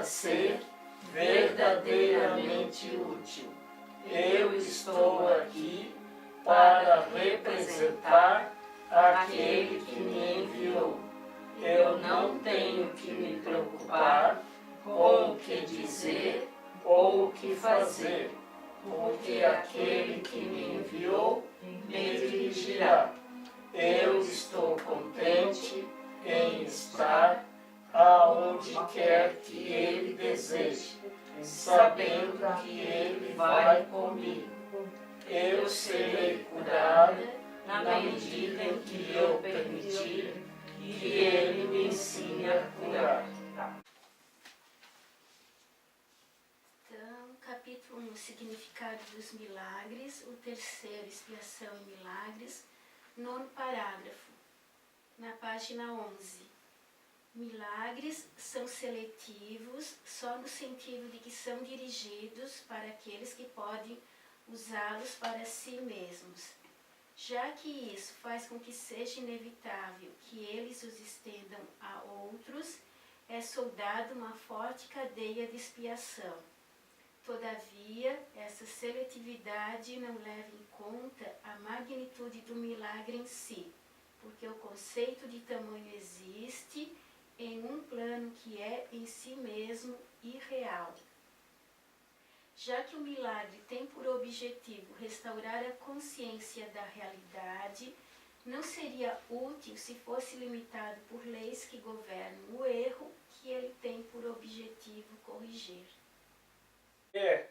ser verdadeiramente útil. Eu estou aqui para representar aquele que me enviou. Eu não tenho que me preocupar com o que dizer ou o que fazer, porque aquele que me enviou me dirigirá. Eu estou contente em estar aonde quer que Ele deseje, sabendo que Ele vai comigo. Eu serei curada na medida em que eu permitir que Ele me ensine a curar. Então, capítulo 1, significado dos milagres, o terceiro, expiação e milagres, nono parágrafo, na página 11. Milagres são seletivos só no sentido de que são dirigidos para aqueles que podem usá-los para si mesmos. Já que isso faz com que seja inevitável que eles os estendam a outros, é soldada uma forte cadeia de expiação. Todavia, essa seletividade não leva em conta a magnitude do milagre em si, porque o conceito de tamanho existe em um plano que é em si mesmo irreal. Já que o milagre tem por objetivo restaurar a consciência da realidade, não seria útil se fosse limitado por leis que governam o erro que ele tem por objetivo corrigir. É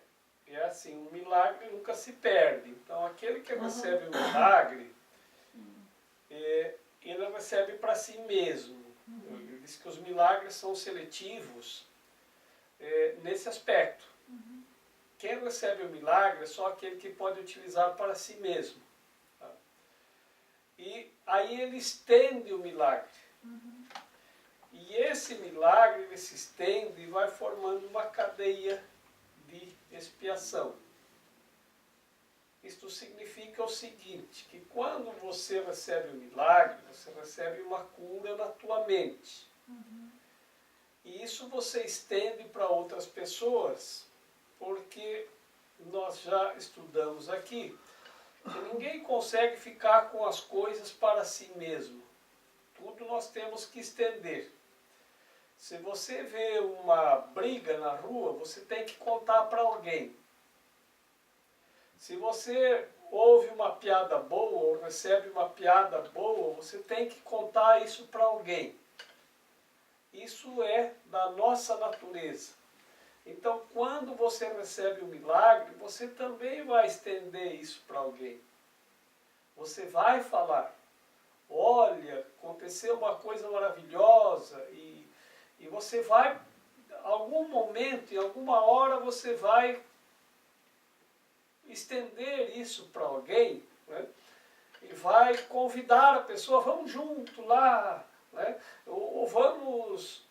assim, o milagre nunca se perde. Então, aquele que recebe o milagre, ele recebe para si mesmo. Ele diz que os milagres são seletivos nesse aspecto. Quem recebe o milagre é só aquele que pode utilizar para si mesmo. Tá? E aí ele estende o milagre. E esse milagre ele se estende e vai formando uma cadeia de expiação. Isto significa o seguinte, que quando você recebe o milagre, você recebe uma cura na tua mente. E isso você estende para outras pessoas, porque nós já estudamos aqui que ninguém consegue ficar com as coisas para si mesmo. Tudo nós temos que estender. Se você vê uma briga na rua, você tem que contar para alguém. Se você ouve uma piada boa ou recebe uma piada boa, você tem que contar isso para alguém. Isso é da nossa natureza. Então, quando você recebe o milagre, você também vai estender isso para alguém. Você vai falar, olha, aconteceu uma coisa maravilhosa e você vai, em algum momento, em alguma hora, você vai estender isso para alguém, né? E vai convidar a pessoa, vamos junto lá, né? ou vamos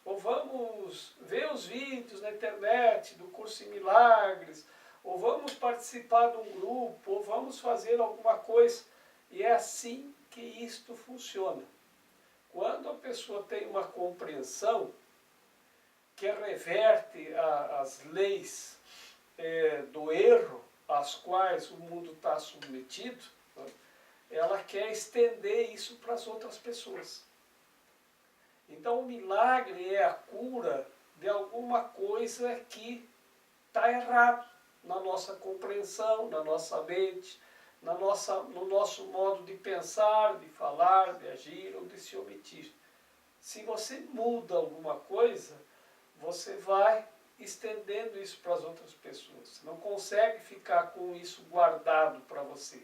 ver os vídeos na internet do curso em milagres, ou vamos participar de um grupo, ou vamos fazer alguma coisa. E é assim que isto funciona. Quando a pessoa tem uma compreensão que reverte as leis do erro às quais o mundo está submetido, ela quer estender isso para as outras pessoas. Então o milagre é a cura de alguma coisa que está errado na nossa compreensão, na nossa mente, no nosso modo de pensar, de falar, de agir ou de se omitir. Se você muda alguma coisa, você vai estendendo isso para as outras pessoas. Você não consegue ficar com isso guardado para você.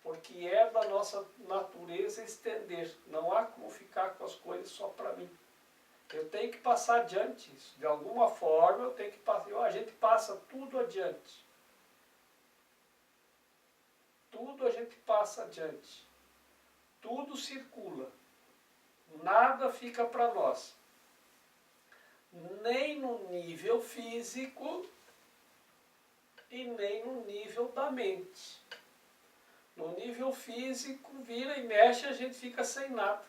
Porque é da nossa natureza estender. Não há como ficar com as coisas só para mim. Eu tenho que passar adiante isso. De alguma forma eu tenho que passar. A gente passa tudo adiante. Tudo a gente passa adiante. Tudo circula. Nada fica para nós. Nem no nível físico e nem no nível da mente. No nível físico, vira e mexe, a gente fica sem nada.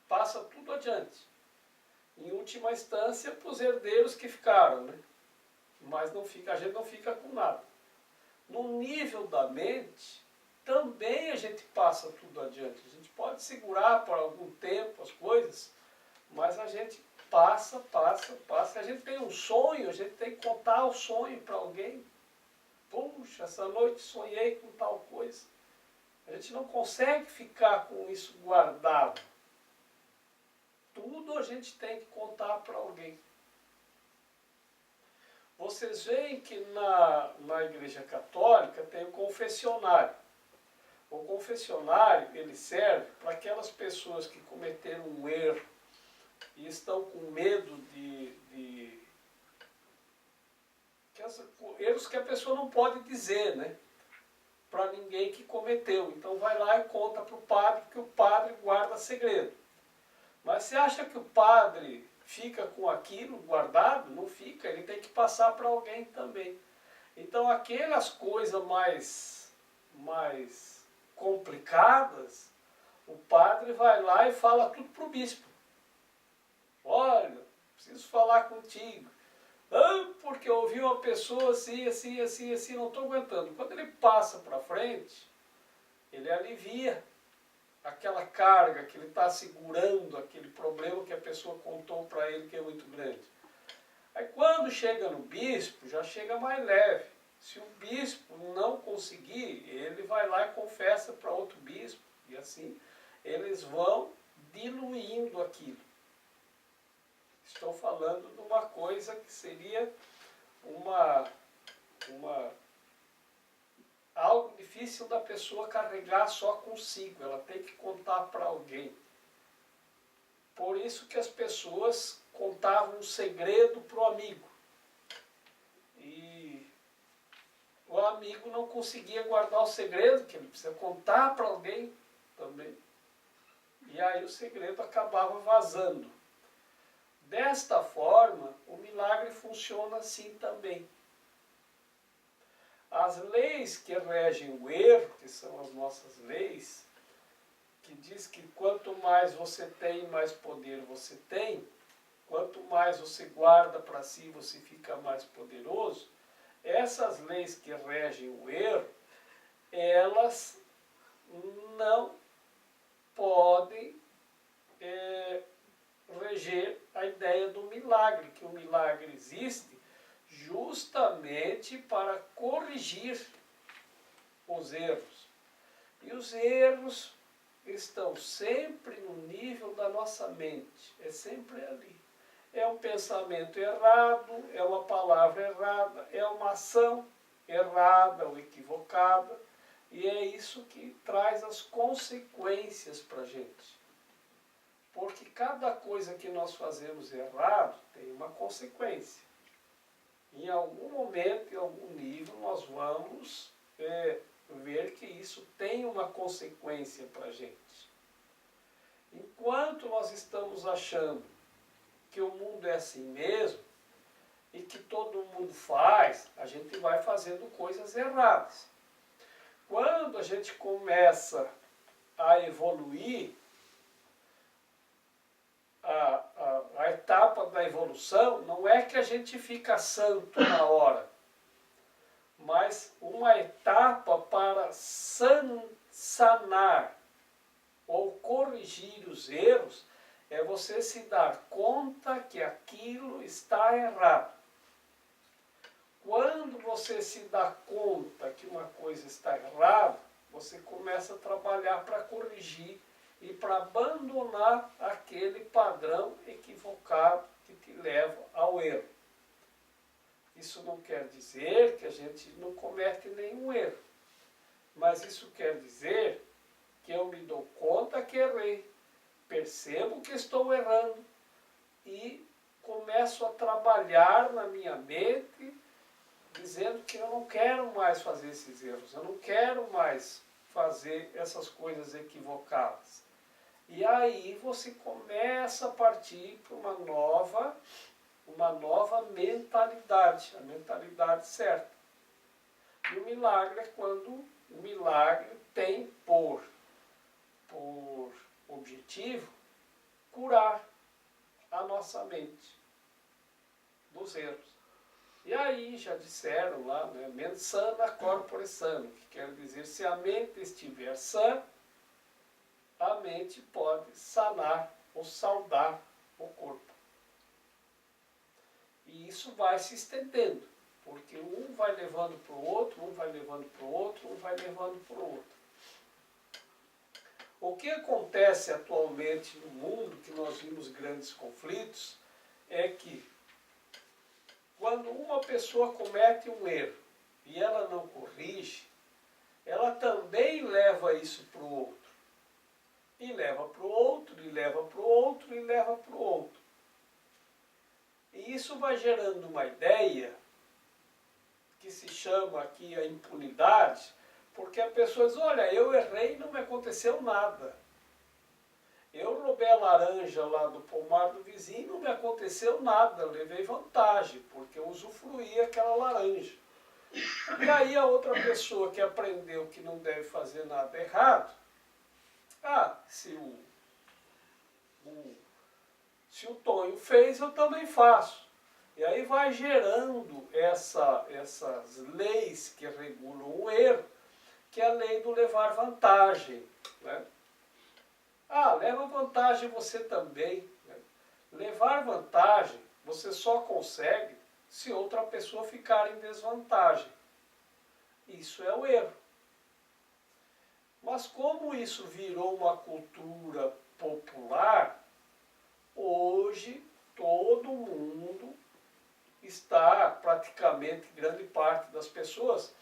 Passa tudo adiante. em última instância, para os herdeiros que ficaram, né? Mas não fica, a gente não fica com nada. No nível da mente, também a gente passa tudo adiante. A gente pode segurar por algum tempo as coisas, mas a gente passa. A gente tem um sonho, a gente tem que contar o sonho para alguém. Puxa, essa noite sonhei com tal coisa. A gente não consegue ficar com isso guardado. Tudo a gente tem que contar para alguém. Vocês veem que na Igreja Católica tem o confessionário. O confessionário, ele serve para aquelas pessoas que cometeram um erro e estão com medo erros que a pessoa não pode dizer, né? Para ninguém que cometeu. Então vai lá e conta para o padre, porque o padre guarda segredo. Mas você acha que o padre fica com aquilo guardado? Não fica, ele tem que passar para alguém também. Então aquelas coisas mais complicadas, o padre vai lá e fala tudo para o bispo. Olha, preciso falar contigo. Ah, porque eu ouvi uma pessoa assim, não estou aguentando. Quando ele passa para frente, ele alivia aquela carga que ele está segurando, aquele problema que a pessoa contou para ele que é muito grande. Aí quando chega no bispo, já chega mais leve. Se o bispo não conseguir, ele vai lá e confessa para outro bispo. E assim eles vão diluindo aquilo. Estou falando de uma coisa que seria algo difícil da pessoa carregar só consigo. Ela tem que contar para alguém. Por isso que as pessoas contavam um segredo para o amigo. E o amigo não conseguia guardar o segredo, que ele precisa contar para alguém também. E aí o segredo acabava vazando. Desta forma, o milagre funciona assim também. As leis que regem o erro, que são as nossas leis, que diz que quanto mais você tem, mais poder você tem, quanto mais você guarda para si, você fica mais poderoso. Essas leis que regem o erro, elas não podem reger a ideia do milagre, que o milagre existe justamente para corrigir os erros. E os erros estão sempre no nível da nossa mente, é sempre ali. É um pensamento errado, é uma palavra errada, é uma ação errada ou equivocada, e é isso que traz as consequências para a gente. Porque cada coisa que nós fazemos errado tem uma consequência. Em algum momento, em algum nível, nós vamos ver que isso tem uma consequência para a gente. Enquanto nós estamos achando que o mundo é assim mesmo, e que todo mundo faz, a gente vai fazendo coisas erradas. Quando a gente começa a evoluir, a etapa da evolução não é que a gente fica santo na hora, mas uma etapa para sanar ou corrigir os erros é você se dar conta que aquilo está errado. Quando você se dá conta que uma coisa está errada, você começa a trabalhar para corrigir e para abandonar aquele padrão equivocado que te leva ao erro. Isso não quer dizer que a gente não comete nenhum erro, mas isso quer dizer que eu me dou conta que errei, percebo que estou errando e começo a trabalhar na minha mente dizendo que eu não quero mais fazer esses erros, eu não quero mais fazer essas coisas equivocadas. E aí você começa a partir para uma nova mentalidade, a mentalidade certa. E o milagre é quando o milagre tem por objetivo curar a nossa mente dos erros. E aí já disseram lá, né, mente sana, corpore sano, que quer dizer, se a mente estiver sã, a mente pode sanar ou saudar o corpo. E isso vai se estendendo, porque um vai levando para o outro, um vai levando para o outro, um vai levando para o outro. O que acontece atualmente no mundo, que nós vimos grandes conflitos, é que quando uma pessoa comete um erro e ela não corrige, ela também leva isso para o outro. E leva para o outro, e leva para o outro, e leva para o outro. E isso vai gerando uma ideia que se chama aqui a impunidade, porque a pessoa diz, olha, eu errei e não me aconteceu nada. Eu roubei a laranja lá do pomar do vizinho e não me aconteceu nada, eu levei vantagem, porque eu usufruí aquela laranja. E aí a outra pessoa que aprendeu que não deve fazer nada errado, se o Tonho fez, eu também faço. E aí vai gerando essas leis que regulam o erro, que é a lei do levar vantagem, né? Leva vantagem você também, né? Levar vantagem você só consegue se outra pessoa ficar em desvantagem. Isso é o erro. Mas como isso virou uma cultura popular, hoje todo mundo está, praticamente grande parte das pessoas,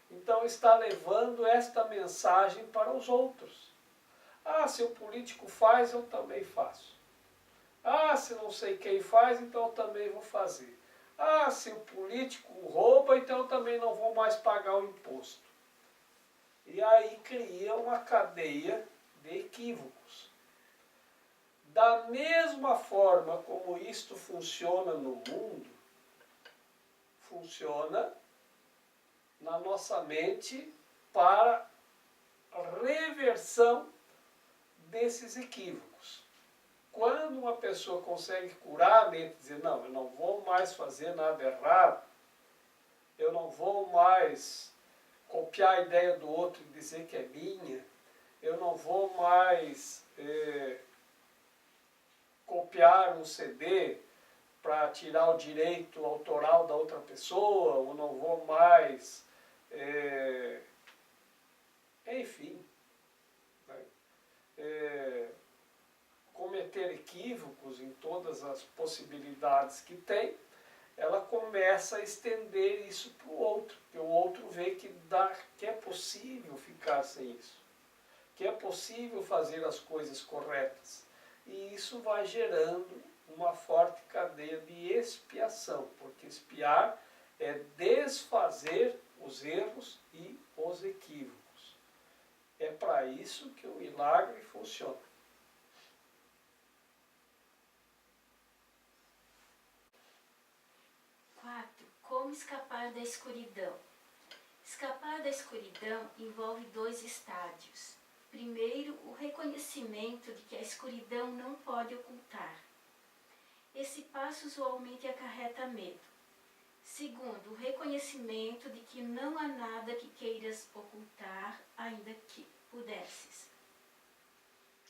então está levando esta mensagem para os outros. Se o político faz, eu também faço. Se não sei quem faz, então eu também vou fazer. Se o político rouba, então eu também não vou mais pagar o imposto. E aí cria uma cadeia de equívocos. Da mesma forma como isto funciona no mundo, funciona na nossa mente para a reversão desses equívocos. Quando uma pessoa consegue curar a mente, dizer, não, eu não vou mais fazer nada errado, eu não vou mais copiar a ideia do outro e dizer que é minha, eu não vou mais copiar um CD para tirar o direito autoral da outra pessoa, ou não vou mais, enfim, né? Cometer equívocos em todas as possibilidades que tem, ela começa a estender isso para o outro, porque o outro vê que é possível ficar sem isso, que é possível fazer as coisas corretas. E isso vai gerando uma forte cadeia de expiação, porque expiar é desfazer os erros e os equívocos. É para isso que o milagre funciona. Como escapar da escuridão? Escapar da escuridão envolve 2 estádios. Primeiro, o reconhecimento de que a escuridão não pode ocultar. Esse passo usualmente acarreta medo. Segundo, o reconhecimento de que não há nada que queiras ocultar, ainda que pudesses.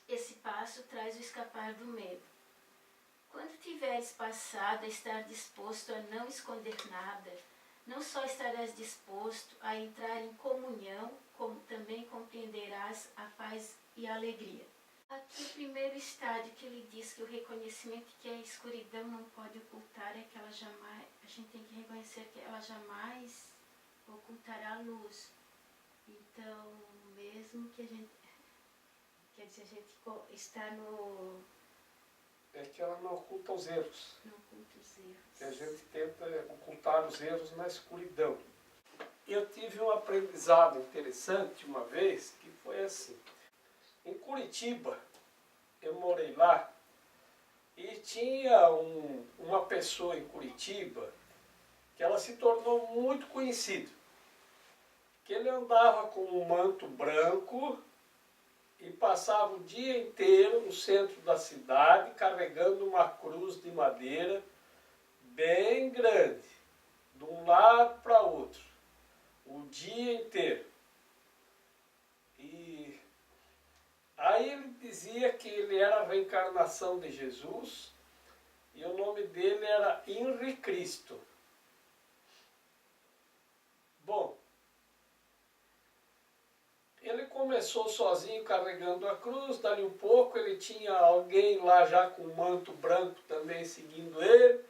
Esse passo traz o escapar do medo. Quando tiveres passado a estar disposto a não esconder nada, não só estarás disposto a entrar em comunhão, como também compreenderás a paz e a alegria. Aqui o primeiro estádio que ele diz que o reconhecimento que a escuridão não pode ocultar é que ela jamais, a gente tem que reconhecer que ela jamais ocultará a luz. Então, mesmo que a gente, quer dizer, a gente está no... É que ela não oculta os erros. Não oculta os erros. Que a gente tenta ocultar os erros na escuridão. Eu tive um aprendizado interessante uma vez, que foi assim. Em Curitiba, eu morei lá, e tinha uma pessoa em Curitiba que ela se tornou muito conhecida. Que ele andava com um manto branco e passava o dia inteiro no centro da cidade carregando uma cruz de madeira bem grande, de um lado para outro, o dia inteiro. E aí ele dizia que ele era a reencarnação de Jesus e o nome dele era Henri Cristo. Bom, ele começou sozinho carregando a cruz, dali um pouco ele tinha alguém lá já com um manto branco também seguindo ele.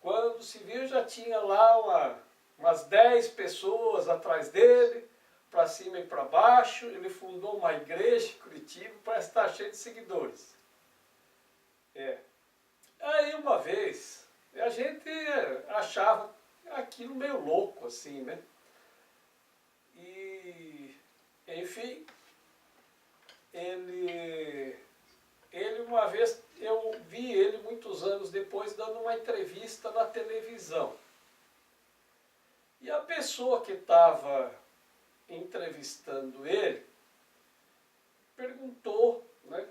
Quando se viu já tinha lá umas 10 pessoas atrás dele, para cima e para baixo. Ele fundou uma igreja em Curitiba para estar cheio de seguidores. Aí uma vez, a gente achava aquilo meio louco assim, né? E, enfim, ele uma vez, eu vi ele muitos anos depois dando uma entrevista na televisão. E a pessoa que estava entrevistando ele perguntou, né,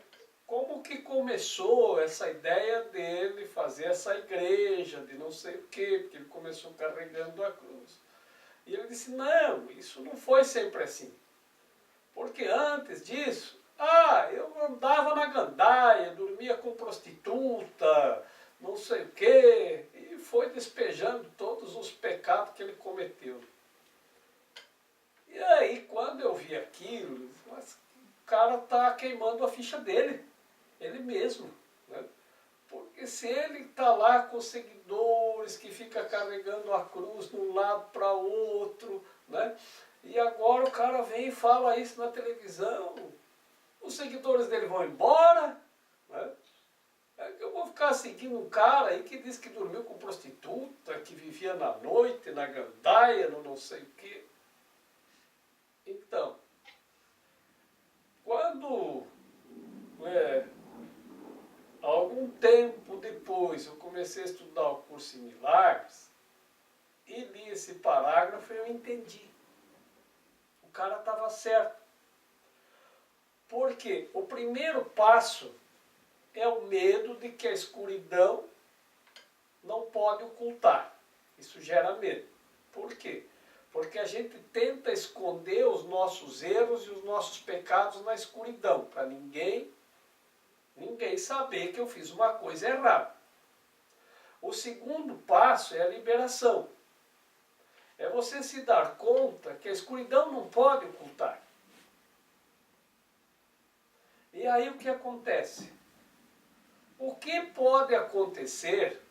como que começou essa ideia dele fazer essa igreja, de não sei o quê, porque ele começou carregando a cruz. E ele disse, não, isso não foi sempre assim. Porque antes disso, eu andava na gandaia, dormia com prostituta, não sei o quê, e foi despejando todos os pecados que ele cometeu. E aí, quando eu vi aquilo, mas o cara está queimando a ficha dele, ele mesmo, né? Porque se ele está lá com seguidores, que fica carregando a cruz de um lado para outro, né? E agora o cara vem e fala isso na televisão, os seguidores dele vão embora, né? Eu vou ficar seguindo um cara aí que diz que dormiu com prostituta, que vivia na noite, na gandaia, no não sei o quê. Então, quando algum tempo depois eu comecei a estudar o curso em Milagres e li esse parágrafo, eu entendi. O cara estava certo. Porque o primeiro passo é o medo de que a escuridão não pode ocultar. Isso gera medo. Por quê? Porque a gente tenta esconder os nossos erros e os nossos pecados na escuridão, para ninguém saber que eu fiz uma coisa errada. O segundo passo é a liberação. É você se dar conta que a escuridão não pode ocultar. E aí o que acontece? O que pode acontecer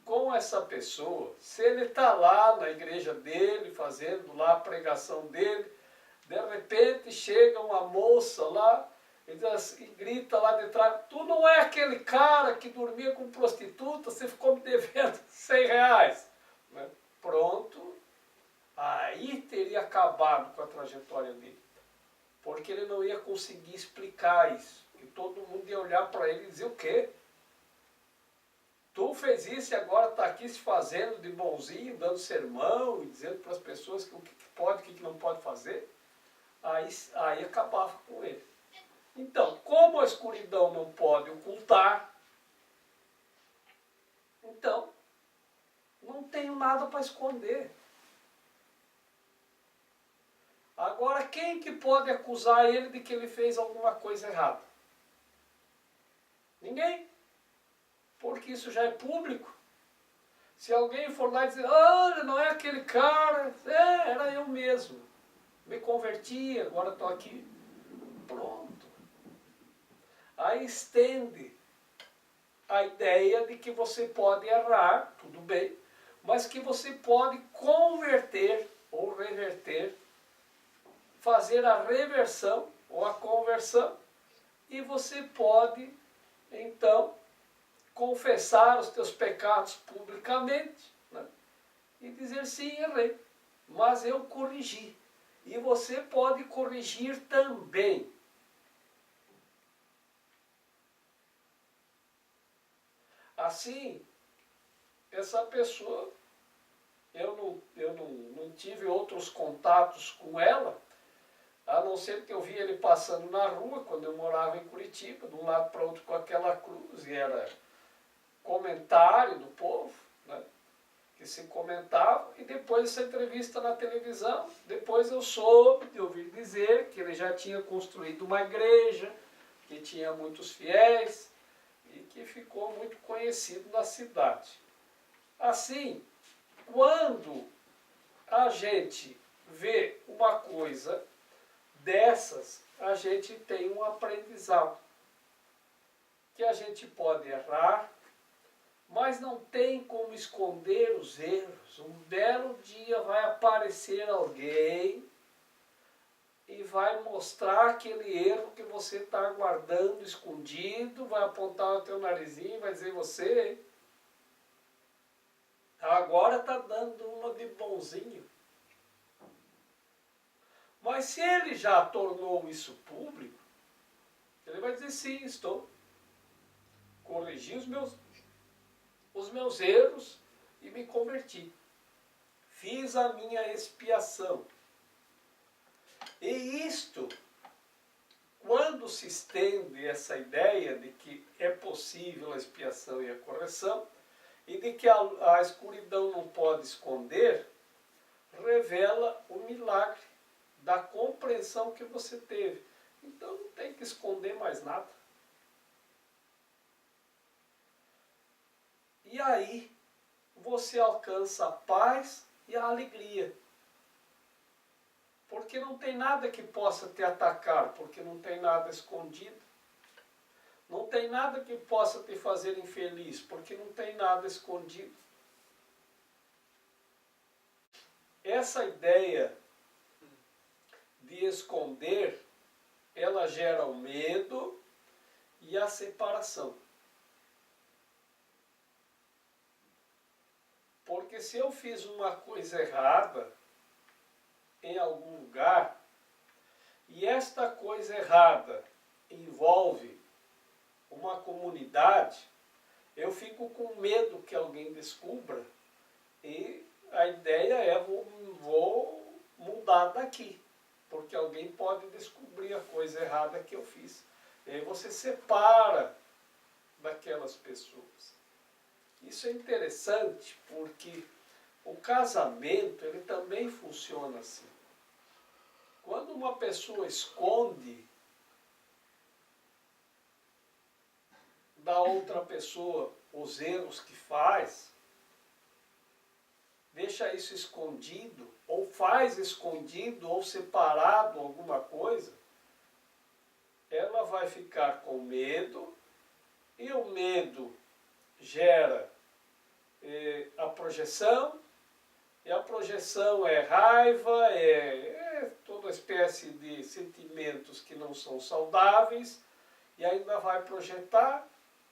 com essa pessoa se ele está lá na igreja dele, fazendo lá a pregação dele, de repente chega uma moça lá e grita lá de trás, tu não é aquele cara que dormia com prostituta, você ficou me devendo 100 reais. Né? Pronto, aí teria acabado com a trajetória dele. Porque ele não ia conseguir explicar isso. E todo mundo ia olhar para ele e dizer o quê? Tu fez isso e agora está aqui se fazendo de bonzinho, dando sermão e dizendo para as pessoas o que pode e o que não pode fazer. Aí acabava com ele. Então, como a escuridão não pode ocultar, então não tenho nada para esconder. Agora, quem que pode acusar ele de que ele fez alguma coisa errada? Ninguém. Porque isso já é público. Se alguém for lá e dizer, olha, não é aquele cara, era eu mesmo. Me converti, agora estou aqui. Pronto. Aí estende a ideia de que você pode errar, tudo bem, mas que você pode converter ou reverter, fazer a reversão ou a conversão, e você pode, então, confessar os teus pecados publicamente, né? E dizer, sim, errei, mas eu corrigi. E você pode corrigir também. Assim, essa pessoa, eu não tive outros contatos com ela, A não ser que eu via ele passando na rua, quando eu morava em Curitiba, de um lado para outro com aquela cruz, e era comentário do povo, né, que se comentava, e depois essa entrevista na televisão, depois eu soube de ouvir dizer que ele já tinha construído uma igreja, que tinha muitos fiéis, e que ficou muito conhecido na cidade. Assim, quando a gente vê uma coisa dessas, a gente tem um aprendizado. Que a gente pode errar, mas não tem como esconder os erros. Um belo dia vai aparecer alguém e vai mostrar aquele erro que você está guardando escondido, vai apontar o teu narizinho e vai dizer: você agora está dando uma de bonzinho. Mas se ele já tornou isso público, ele vai dizer: sim, estou. Corrigi os meus erros e me converti. Fiz a minha expiação. E isto, quando se estende essa ideia de que é possível a expiação e a correção, e de que a escuridão não pode esconder, revela o milagre da compreensão que você teve. Então não tem que esconder mais nada. E aí você alcança a paz e a alegria. Porque não tem nada que possa te atacar, porque não tem nada escondido. Não tem nada que possa te fazer infeliz, porque não tem nada escondido. Essa ideia de esconder, ela gera o medo e a separação. Porque se eu fiz uma coisa errada em algum lugar, e esta coisa errada envolve uma comunidade, eu fico com medo que alguém descubra, e a ideia é: vou mudar daqui, porque alguém pode descobrir a coisa errada que eu fiz. E aí você separa daquelas pessoas. Isso é interessante porque o casamento, ele também funciona assim. Quando uma pessoa esconde da outra pessoa os erros que faz, deixa isso escondido, ou faz escondido, ou separado alguma coisa, ela vai ficar com medo, e o medo gera a projeção, e a projeção é raiva, é toda espécie de sentimentos que não são saudáveis, e ainda vai projetar,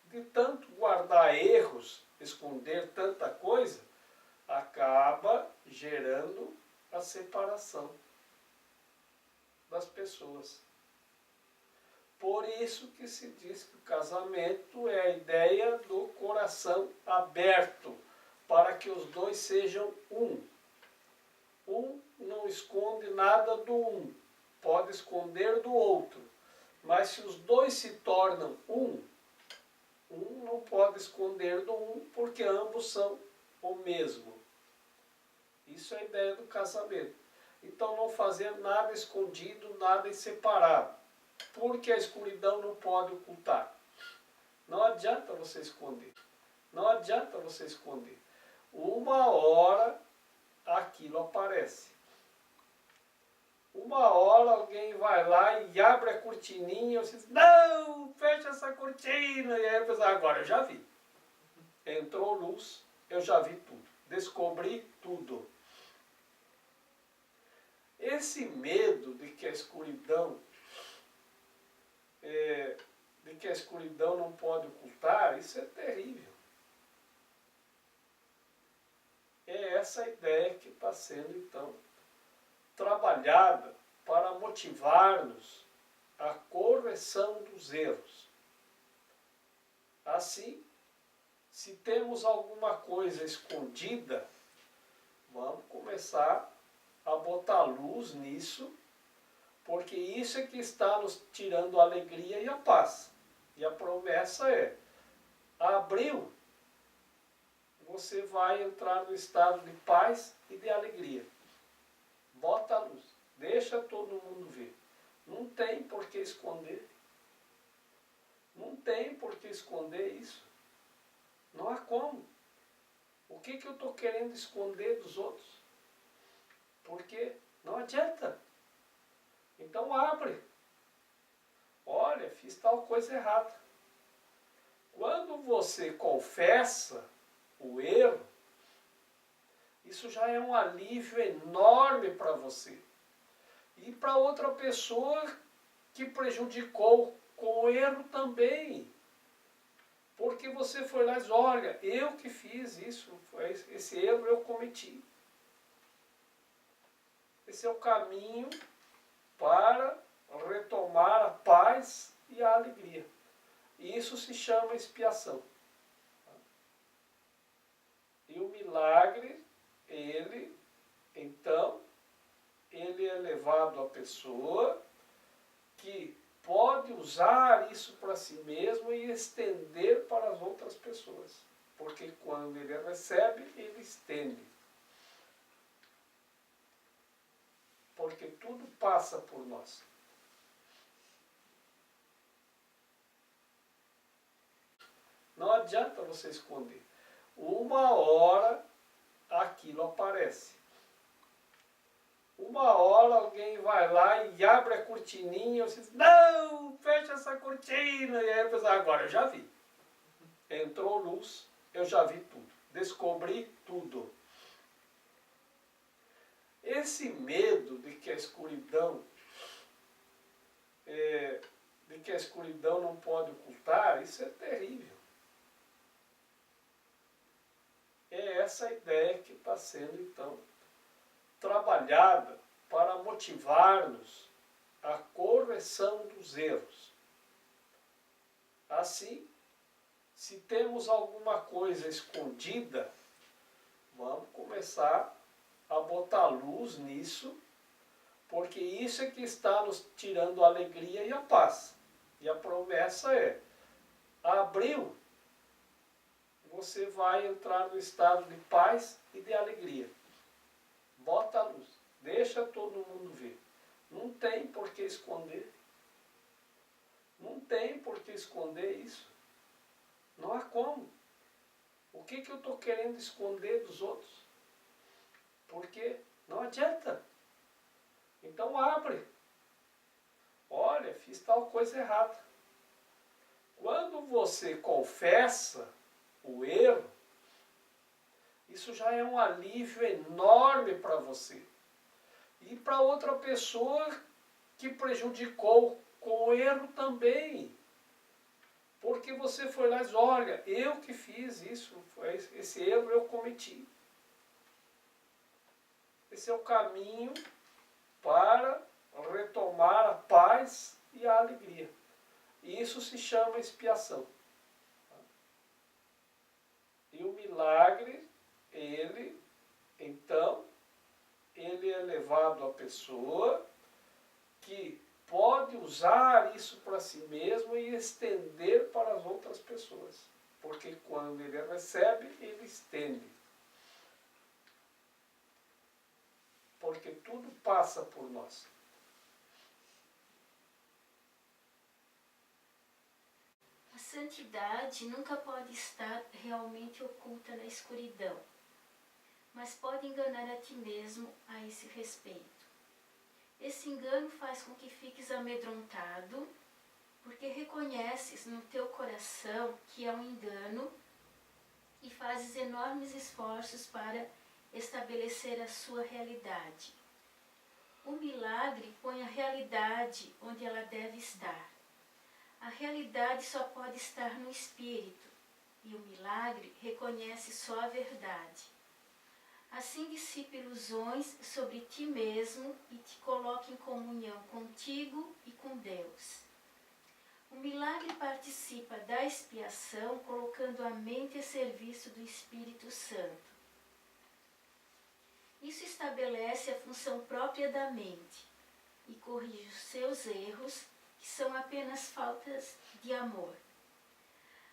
de tanto guardar erros, esconder tanta coisa, acaba gerando a separação das pessoas. Por isso que se diz que o casamento é a ideia do coração aberto, para que os dois sejam um. Um não esconde nada do um, pode esconder do outro. Mas se os dois se tornam um não pode esconder do um, porque ambos são o mesmo. Isso é a ideia do casamento. Então não fazer nada escondido, nada separado, porque a escuridão não pode ocultar. Não adianta você esconder. Não adianta você esconder. Uma hora aquilo aparece. Uma hora alguém vai lá e abre a cortininha, e você diz: não, fecha essa cortina. E aí a pessoa: agora eu já vi. Entrou luz, eu já vi tudo. Descobri tudo. Esse medo de que a escuridão não pode ocultar, isso é terrível. É essa ideia que está sendo, então, trabalhada para motivar-nos à correção dos erros. Assim, se temos alguma coisa escondida, vamos começar a botar luz nisso, Porque isso é que está nos tirando a alegria e a paz. E a promessa é, abriu, você vai entrar no estado de paz e de alegria. Bota a luz, deixa todo mundo ver. Não tem por que esconder. Não tem por que esconder isso. Não há como. O que eu estou querendo esconder dos outros? Porque não adianta. Então abre. Olha, fiz tal coisa errada. Quando você confessa o erro, isso já é um alívio enorme para você. E para outra pessoa que prejudicou com o erro também. Porque você foi lá e disse, olha, eu que fiz isso, esse erro eu cometi. Esse é o caminho para retomar a paz e a alegria. E isso se chama expiação. E o milagre, então, ele é levado à pessoa que pode usar isso para si mesmo e estender para as outras pessoas. Porque quando ele recebe, ele estende. Porque tudo passa por nós. Não adianta você esconder. Uma hora aquilo aparece. Uma hora alguém vai lá e abre a cortininha e você diz, não, fecha essa cortina. E aí a pessoa, agora eu já vi. Entrou luz, eu já vi tudo. Descobri tudo. Esse medo de que a escuridão não pode ocultar, isso é terrível. É essa a ideia que está sendo, então, trabalhada para motivar-nos à correção dos erros. Assim, se temos alguma coisa escondida, vamos começar a botar luz nisso, porque isso é que está nos tirando a alegria e a paz. E a promessa é, abriu, você vai entrar no estado de paz e de alegria. Bota a luz, deixa todo mundo ver. Não tem por que esconder. Não tem por que esconder isso. Não há como. O que eu estou querendo esconder dos outros? Porque não adianta. Então abre. Olha, fiz tal coisa errada. Quando você confessa o erro, isso já é um alívio enorme para você. E para outra pessoa que prejudicou com o erro também. Porque você foi lá e disse, olha, eu que fiz isso, esse erro eu cometi. Esse é o caminho para retomar a paz e a alegria. E isso se chama expiação. E o milagre, então, ele é levado à pessoa que pode usar isso para si mesmo e estender para as outras pessoas. Porque quando ele recebe, ele estende. Porque tudo passa por nós. A santidade nunca pode estar realmente oculta na escuridão, mas pode enganar a ti mesmo a esse respeito. Esse engano faz com que fiques amedrontado, porque reconheces no teu coração que é um engano e fazes enormes esforços para estabelecer a sua realidade. O milagre põe a realidade onde ela deve estar. A realidade só pode estar no espírito, e o milagre reconhece só a verdade. Assim dissipa ilusões sobre ti mesmo e te coloca em comunhão contigo e com Deus. O milagre participa da expiação, colocando a mente a serviço do Espírito Santo. Isso estabelece a função própria da mente. e corrige os seus erros, que são apenas faltas de amor.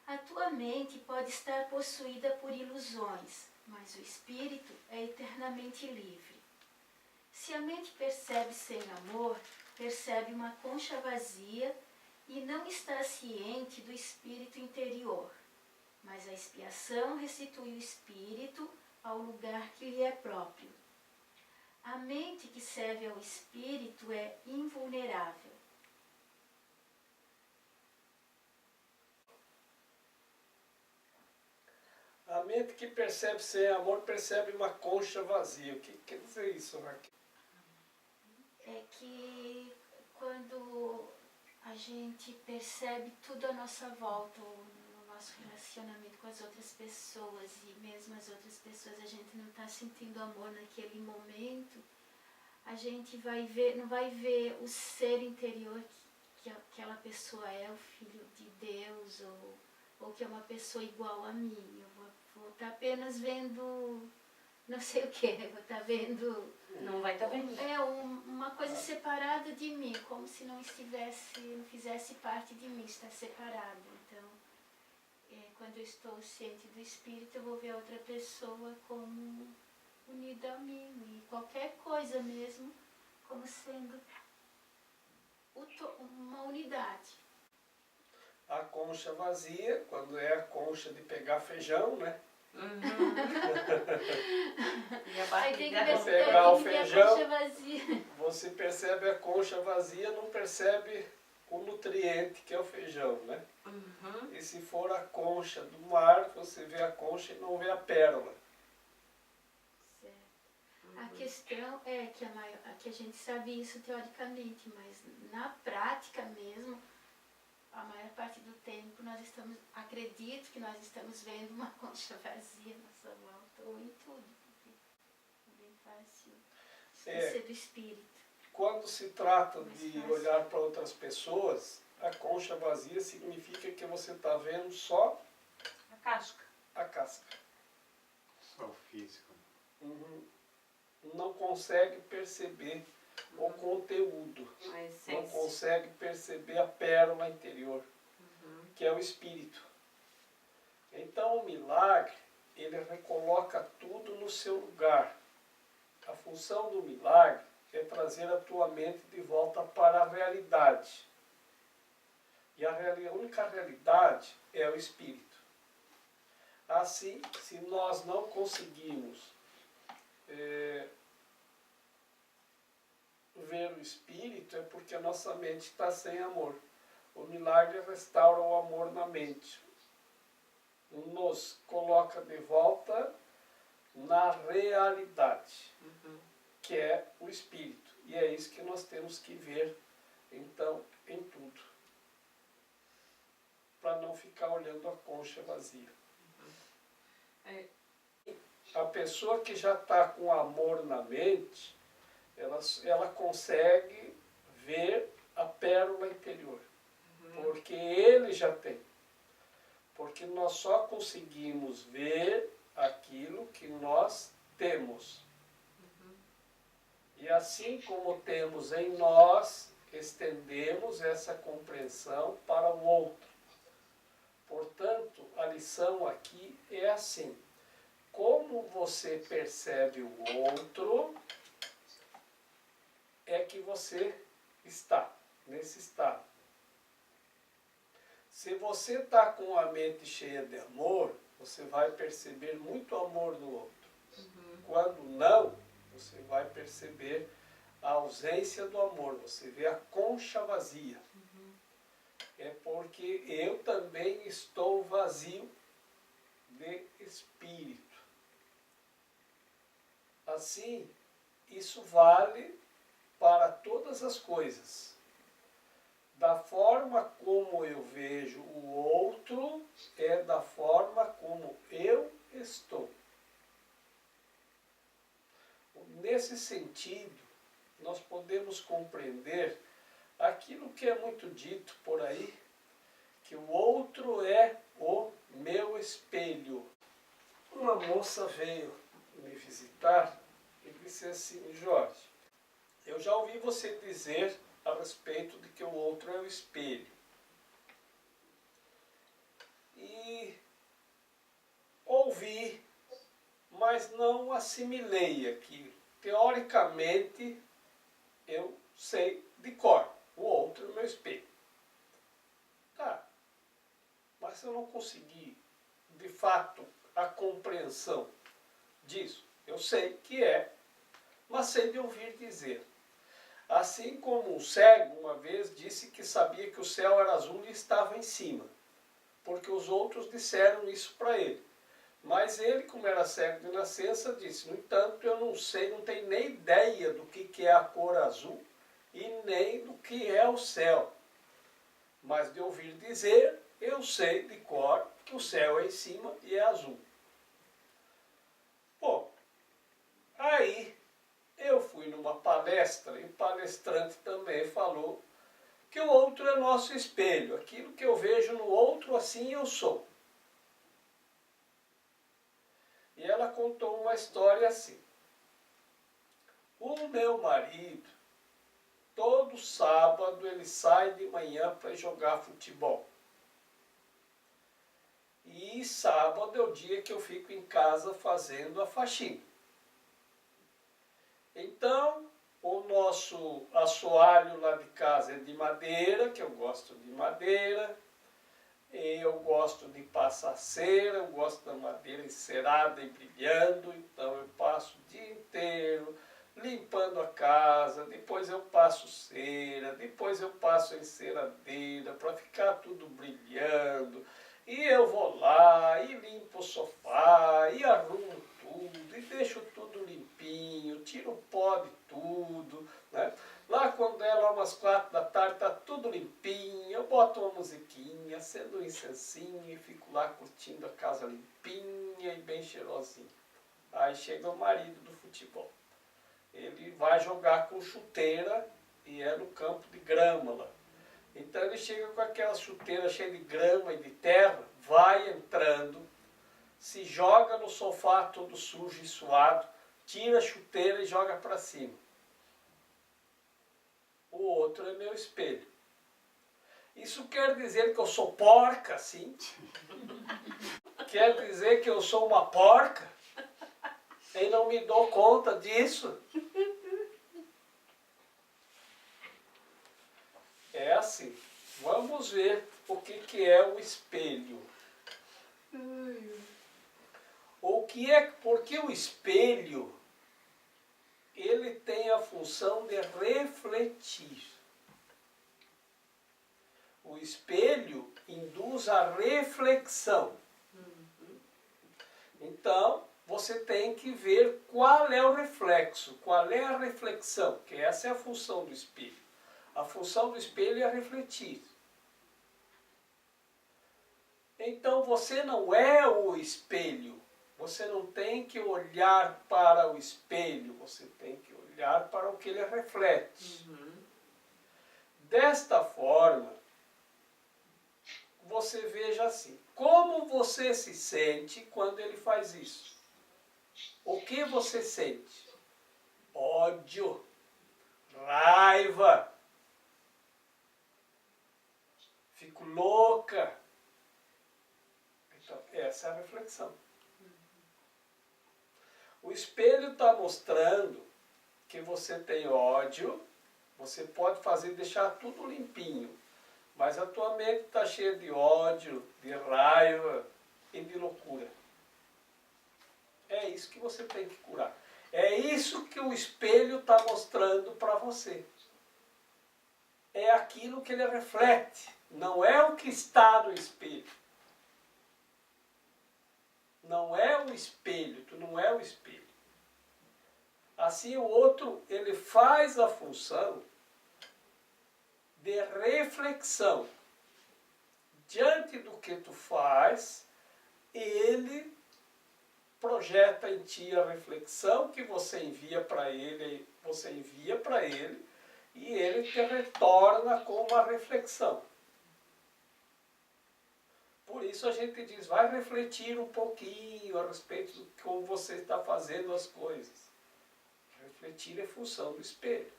A tua mente pode estar possuída por ilusões, mas o espírito é eternamente livre. Se a mente percebe sem amor, percebe uma concha vazia e não está ciente do espírito interior. Mas a expiação restitui o espírito ao lugar que lhe é próprio. A mente que serve ao espírito é invulnerável. A mente que percebe sem amor percebe uma concha vazia. O que quer dizer isso, Raquel? É que quando a gente percebe tudo à nossa volta, no nosso relacionamento com as outras pessoas, e mesmo as outras pessoas a gente não está sentindo amor naquele momento, a gente não vai ver o ser interior que aquela pessoa é, o Filho de Deus, ou que é uma pessoa igual a mim. Eu vou estar apenas vendo não sei o que, vou estar vendo... Não vai estar vendo. Uma coisa separada de mim, como se não fizesse parte de mim, está separado. Então, quando eu estou ciente do Espírito, eu vou ver a outra pessoa como unida a mim, e qualquer coisa mesmo, como sendo uma unidade. A concha vazia, quando é a concha de pegar feijão, né? Uhum. E a Aí tem que barriga pegar o ver a feijão. concha vazia. Você percebe a concha vazia, não percebe o nutriente que é o feijão, né? Uhum. E se for a concha do mar, você vê a concha e não vê a pérola. A questão é que a gente sabe isso teoricamente, mas na prática mesmo, a maior parte do tempo acredito que nós estamos vendo uma concha vazia à nossa volta, ou em tudo, porque é bem fácil esquecer do espírito. Quando se trata de olhar para outras pessoas, a concha vazia significa que você está vendo só a casca. a casca. Só o físico. Não consegue perceber o conteúdo, A não essência. consegue perceber a pérola interior, que é o espírito. Então o milagre, ele recoloca tudo no seu lugar. A função do milagre é trazer a tua mente de volta para a realidade. E a única realidade é o espírito. Assim, se nós não conseguimos ver o espírito, é porque a nossa mente está sem amor. O milagre restaura o amor na mente. Nos coloca de volta na realidade, que é o espírito. E é isso que nós temos que ver, então, em tudo. Para não ficar olhando a concha vazia. A pessoa que já está com amor na mente, ela consegue ver a pérola interior. Porque ele já tem. Porque nós só conseguimos ver aquilo que nós temos. E assim como temos em nós, estendemos essa compreensão para o outro. Portanto, a lição aqui é assim: como você percebe o outro, é que você está nesse estado. Se você está com a mente cheia de amor, você vai perceber muito amor no outro. Quando não, você vai perceber a ausência do amor, você vê a concha vazia. É porque eu também estou vazio de espírito. Assim, isso vale para todas as coisas. Da forma como eu vejo o outro, é da forma como eu estou. Nesse sentido, nós podemos compreender aquilo que é muito dito por aí, que o outro é o meu espelho. Uma moça veio me visitar e disse assim: Jorge, Eu já ouvi você dizer a respeito de que o outro é o espelho. E ouvi, mas não assimilei aquilo. Teoricamente, eu sei de cor. O outro é o meu espelho. Tá. Mas eu não consegui, de fato, a compreensão disso. Eu sei que é, mas sei de ouvir dizer. Assim como um cego uma vez disse que sabia que o céu era azul e estava em cima, porque os outros disseram isso para ele. Mas ele, como era cego de nascença, disse: no entanto, eu não sei, não tenho nem ideia do que é a cor azul e nem do que é o céu. Mas de ouvir dizer, eu sei de cor que o céu é em cima e é azul. Bom, aí eu fui numa palestra e o palestrante também falou que o outro é nosso espelho. Aquilo que eu vejo no outro, assim eu sou. E ela contou uma história assim. O meu marido, todo sábado ele sai de manhã para jogar futebol. E sábado é o dia que eu fico em casa fazendo a faxina. Então, o nosso assoalho lá de casa é de madeira, que eu gosto de madeira. Eu gosto de passar cera, eu gosto da madeira encerada e brilhando, então eu passo o dia inteiro limpando a casa, depois eu passo cera, depois eu passo a enceradeira para ficar tudo brilhando, e eu vou lá e limpo o sofá, e arrumo tudo, e deixo tudo limpinho, tiro o pó de tudo, né? Lá quando é lá umas 4 da tarde, tá tudo limpinho, eu boto uma musiquinha, acendo um incensinho e fico lá curtindo a casa limpinha e bem cheirosinha. Aí chega o marido do futebol. Ele vai jogar com chuteira e é no campo de grama lá. Então ele chega com aquela chuteira cheia de grama e de terra, vai entrando, se joga no sofá todo sujo e suado, tira a chuteira e joga para cima. O outro é meu espelho. Isso quer dizer que eu sou porca, sim? Quer dizer que eu sou uma porca? E não me dou conta disso? É assim. Vamos ver o que é o espelho. Porque o espelho ele tem a função de refletir. O espelho induz a reflexão. Então, você tem que ver qual é o reflexo, qual é a reflexão, que essa é a função do espelho. A função do espelho é refletir. Então, você não é o espelho. Você não tem que olhar para o espelho, você tem que olhar para o que ele reflete. Desta forma, você veja assim, como você se sente quando ele faz isso? O que você sente? Ódio, raiva, fico louca. Então, essa é a reflexão. O espelho está mostrando que você tem ódio, você pode fazer, deixar tudo limpinho, mas a tua mente está cheia de ódio, de raiva e de loucura. É isso que você tem que curar. É isso que o espelho está mostrando para você. É aquilo que ele reflete, não é o que está no espelho. Não é o espelho, tu não é o espelho. Assim o outro, ele faz a função de reflexão. Diante do que tu faz, ele projeta em ti a reflexão que você envia para ele, e ele te retorna com uma reflexão. Por isso a gente diz, vai refletir um pouquinho a respeito de como você está fazendo as coisas. Refletir é função do espelho.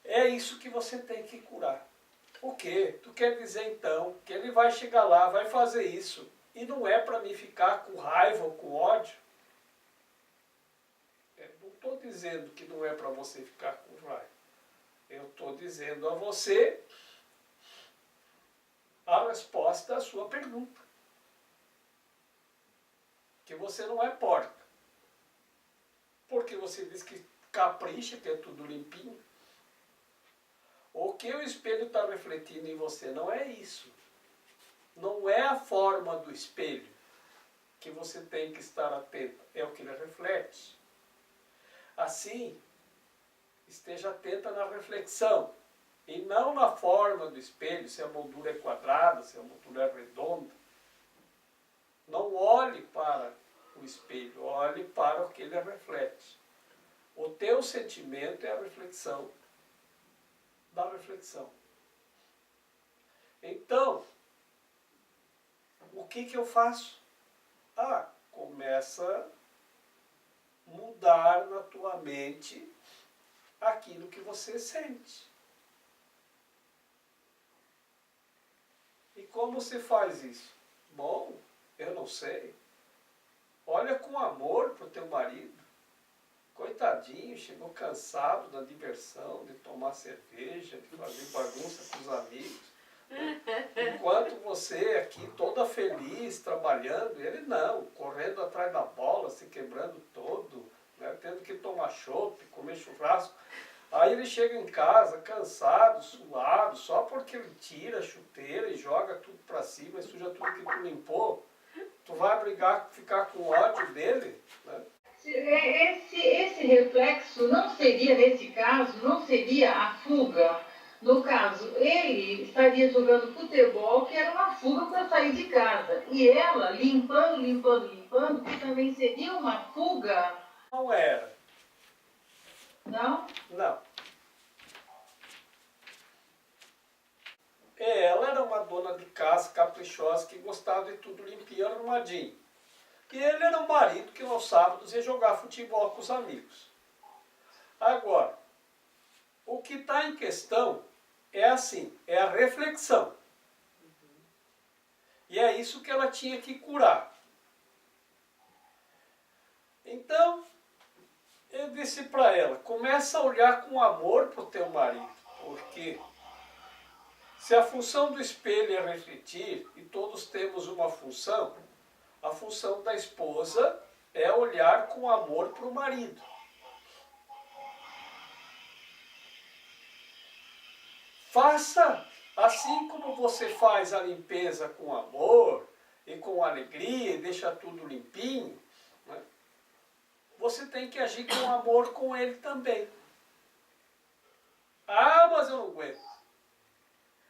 É isso que você tem que curar. O quê? Tu quer dizer então que ele vai chegar lá, vai fazer isso, e não é para mim ficar com raiva ou com ódio? Não estou dizendo que não é para você ficar com raiva. Eu estou dizendo a você a resposta à sua pergunta. Que você não é porca. Porque você diz que capricha, que é tudo limpinho. O que o espelho está refletindo em você não é isso. Não é a forma do espelho que você tem que estar atento. É o que ele reflete. Assim, esteja atenta na reflexão. E não na forma do espelho, se a moldura é quadrada, se a moldura é redonda. Não olhe para o espelho, olhe para o que ele reflete. O teu sentimento é a reflexão da reflexão. Então, o que eu faço? Começa a mudar na tua mente aquilo que você sente. E como se faz isso? Bom, eu não sei. Olha com amor para o teu marido. Coitadinho, chegou cansado da diversão, de tomar cerveja, de fazer bagunça com os amigos. Enquanto você aqui toda feliz, trabalhando, ele não, correndo atrás da bola, se quebrando todo, né, tendo que tomar chopp, comer churrasco. Aí ele chega em casa cansado, suado, só porque ele tira a chuteira e joga tudo para cima e suja tudo que tu limpou. Tu vai brigar, ficar com ódio dele, né? Esse reflexo não seria, nesse caso, não seria a fuga. No caso, ele estaria jogando futebol, que era uma fuga para sair de casa. E ela, limpando, que também seria uma fuga. Não era. Não? Não. Ela era uma dona de casa caprichosa que gostava de tudo limpinho e arrumadinho. E ele era um marido que aos sábados ia jogar futebol com os amigos. Agora, o que está em questão é assim, é a reflexão. E é isso que ela tinha que curar. Então, eu disse para ela, começa a olhar com amor para o teu marido, porque se a função do espelho é refletir, e todos temos uma função, a função da esposa é olhar com amor para o marido. Faça assim como você faz a limpeza com amor e com alegria e deixa tudo limpinho, né? Você tem que agir com amor com ele também. Mas eu não aguento.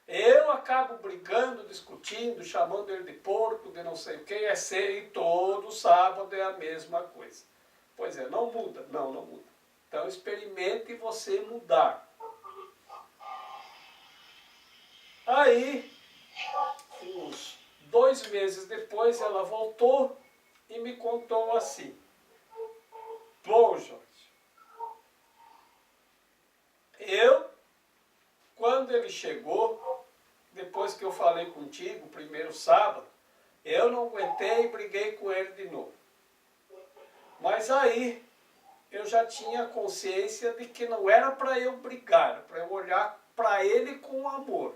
Eu acabo brigando, discutindo, chamando ele de porco, de não sei o que, e todo sábado é a mesma coisa. Pois é, não muda. Não muda. Então experimente você mudar. Aí, uns 2 meses depois, ela voltou e me contou assim. Bom, Jorge, quando ele chegou, depois que eu falei contigo, primeiro sábado, eu não aguentei e briguei com ele de novo. Mas aí, eu já tinha consciência de que não era para eu brigar, para eu olhar para ele com amor.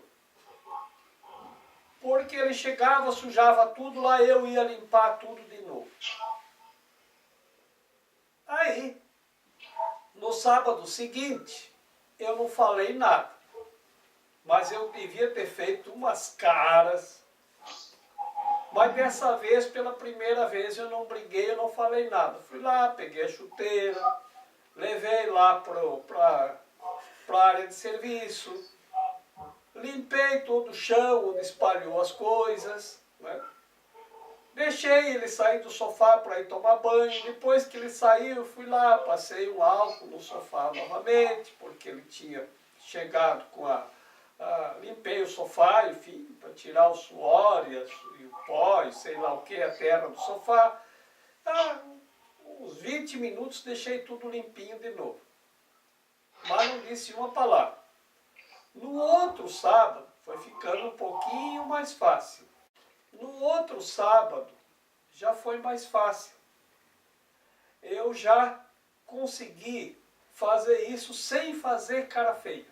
Porque ele chegava, sujava tudo, lá eu ia limpar tudo de novo. Aí, no sábado seguinte, eu não falei nada. Mas eu devia ter feito umas caras. Mas dessa vez, pela primeira vez, eu não briguei, eu não falei nada. Fui lá, peguei a chuteira, levei lá para a área de serviço, limpei todo o chão onde espalhou as coisas, né? Deixei ele sair do sofá para ir tomar banho. Depois que ele saiu, eu fui lá, passei o álcool no sofá novamente, porque ele tinha chegado com limpei o sofá, enfim, para tirar o suor e o pó, e sei lá o que, a terra do sofá. Uns 20 minutos deixei tudo limpinho de novo. Mas não disse uma palavra. No outro sábado, foi ficando um pouquinho mais fácil. No outro sábado, já foi mais fácil. Eu já consegui fazer isso sem fazer cara feia.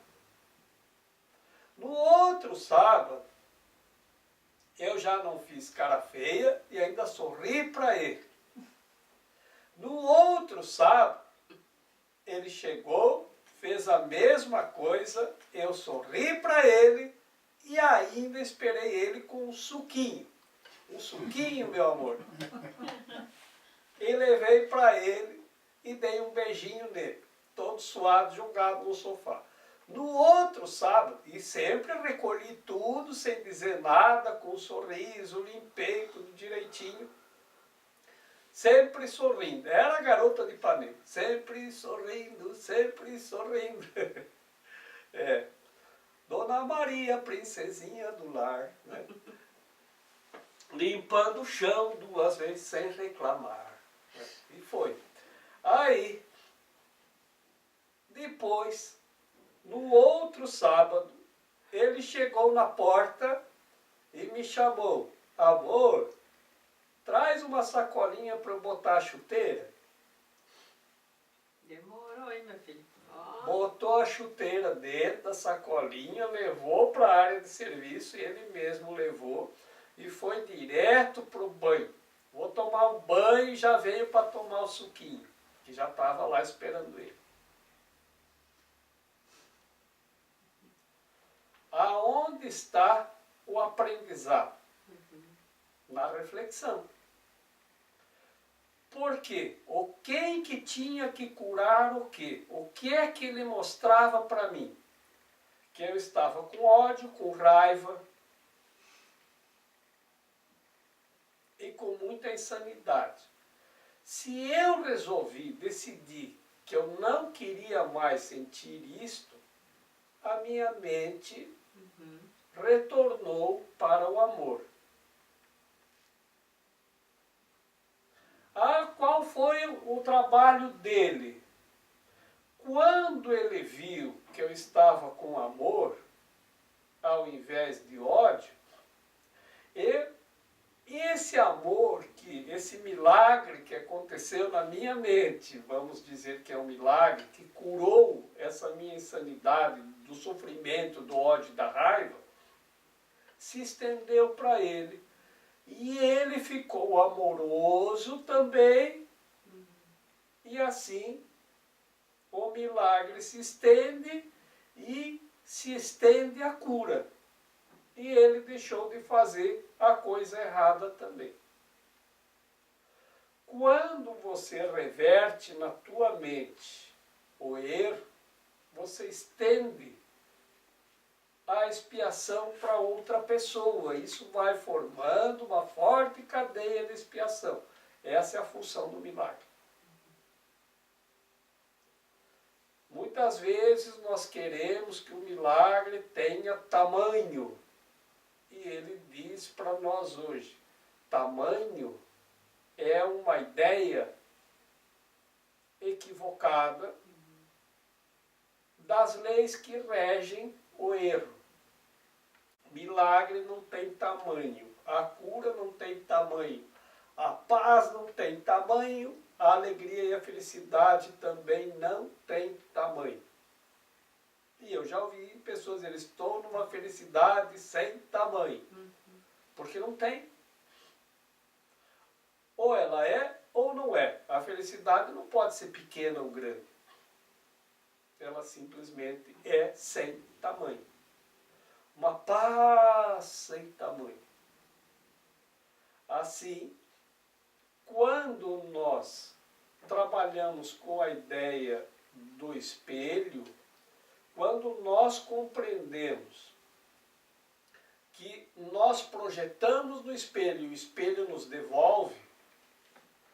No outro sábado, eu já não fiz cara feia e ainda sorri para ele. No outro sábado, ele chegou, fez a mesma coisa, eu sorri para ele e ainda esperei ele com um suquinho. Um suquinho, meu amor. E levei para ele e dei um beijinho nele, todo suado, jogado no sofá. No outro sábado, e sempre recolhi tudo sem dizer nada, com um sorriso, limpei tudo direitinho, sempre sorrindo. Era a garota de Ipanema, sempre sorrindo, sempre sorrindo. É. Dona Maria, princesinha do lar, né? Limpando o chão 2 vezes sem reclamar. Né? E foi. Aí, depois, no outro sábado, ele chegou na porta e me chamou. Amor, traz uma sacolinha para eu botar a chuteira. Demorou, hein, meu filho? Ó. Botou a chuteira dentro da sacolinha, levou para a área de serviço, e ele mesmo levou e foi direto para o banho. Vou tomar um banho e já veio para tomar o suquinho, que já estava lá esperando ele. Aonde está o aprendizado? Na reflexão. Por quê? O quem que tinha que curar o quê? O que é que ele mostrava para mim? Que eu estava com ódio, com raiva e com muita insanidade. Se eu resolvi decidir que eu não queria mais sentir isto, a minha mente retornou para o amor. Qual foi o trabalho dele? Quando ele viu que eu estava com amor, ao invés de ódio, e esse amor, esse milagre que aconteceu na minha mente, vamos dizer que é um milagre, que curou essa minha insanidade, do sofrimento, do ódio, da raiva, se estendeu para ele. E ele ficou amoroso também, e assim o milagre se estende e se estende a cura. E ele deixou de fazer a coisa errada também. Quando você reverte na tua mente o erro, você estende a expiação para outra pessoa. Isso vai formando uma forte cadeia de expiação. Essa é a função do milagre. Muitas vezes nós queremos que o milagre tenha tamanho. E ele diz para nós hoje, tamanho é uma ideia equivocada das leis que regem o erro. Milagre não tem tamanho, a cura não tem tamanho, a paz não tem tamanho, a alegria e a felicidade também não tem tamanho. E eu já ouvi pessoas dizerem, estou numa felicidade sem tamanho. Porque não tem. Ou ela é, ou não é. A felicidade não pode ser pequena ou grande. Ela simplesmente é sem tamanho. Uma paz sem tamanho. Assim, quando nós trabalhamos com a ideia do espelho, quando nós compreendemos que nós projetamos no espelho e o espelho nos devolve,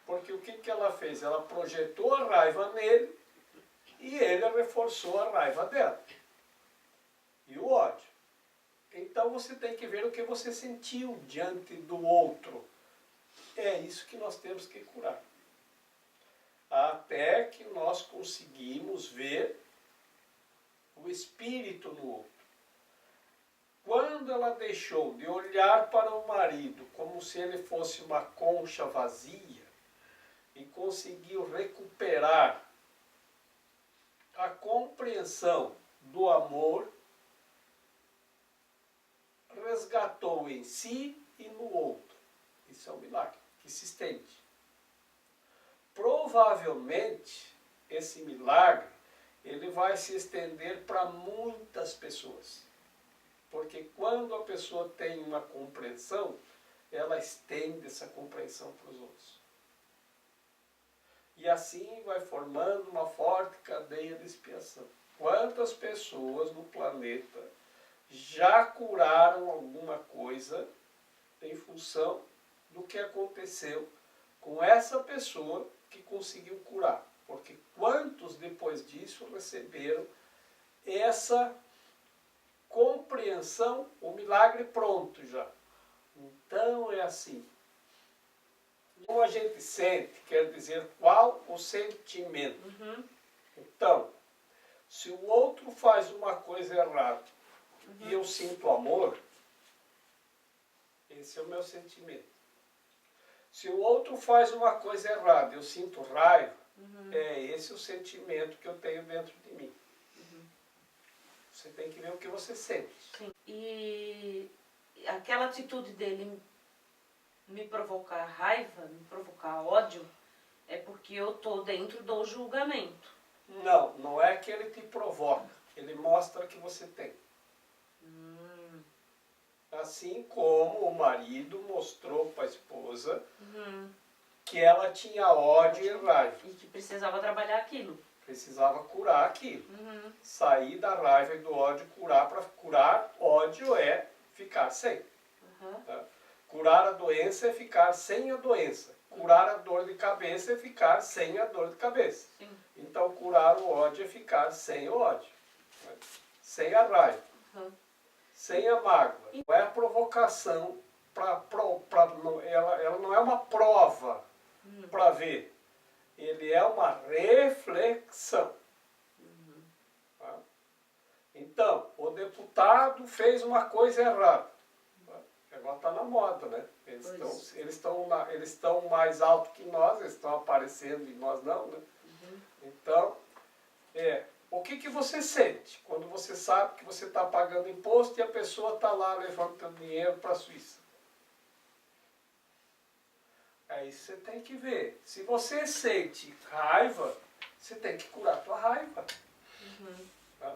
porque o que ela fez? Ela projetou a raiva nele e ele reforçou a raiva dela. E o ódio. Então você tem que ver o que você sentiu diante do outro. É isso que nós temos que curar. Até que nós conseguimos ver o espírito no outro. quando ela deixou de olhar para o marido como se ele fosse uma concha vazia e conseguiu recuperar a compreensão do amor, resgatou em si e no outro. Isso é um milagre que se estende. Provavelmente, esse milagre ele vai se estender para muitas pessoas. Porque quando a pessoa tem uma compreensão, ela estende essa compreensão para os outros. E assim vai formando uma forte cadeia de expiação. Quantas pessoas no planeta já curaram alguma coisa em função do que aconteceu com essa pessoa que conseguiu curar? Porque quantos depois disso receberam essa compreensão, o milagre pronto já? Então é assim. Como a gente sente, quer dizer, qual o sentimento. Então, se o outro faz uma coisa errada e eu sinto amor, esse é o meu sentimento. Se o outro faz uma coisa errada e eu sinto raiva, é esse o sentimento que eu tenho dentro de mim. Você tem que ver o que você sente. Sim. E aquela atitude dele me provocar raiva, me provocar ódio, é porque eu estou dentro do julgamento. Não, não é que ele te provoca. Ele mostra que você tem. Assim como o marido mostrou para a esposa que ela tinha ódio e raiva. E que precisava trabalhar aquilo. Precisava curar aquilo. Sair da raiva e do ódio, curar. Para curar ódio é ficar sem. Tá? Curar a doença é ficar sem a doença. Curar a dor de cabeça é ficar sem a dor de cabeça. Sim. Então curar o ódio é ficar sem o ódio. Né? Sem a raiva. Sem a mágoa. Não é a provocação, ela não é uma prova para ver. Ele é uma reflexão. Tá? Então, o deputado fez uma coisa errada. Agora está na moda, né? Eles estão mais alto que nós, eles estão aparecendo e nós não, né? Então, o que você sente quando você sabe que você está pagando imposto e a pessoa está lá levando teu dinheiro para a Suíça? Aí você tem que ver. Se você sente raiva, você tem que curar a tua raiva. Tá?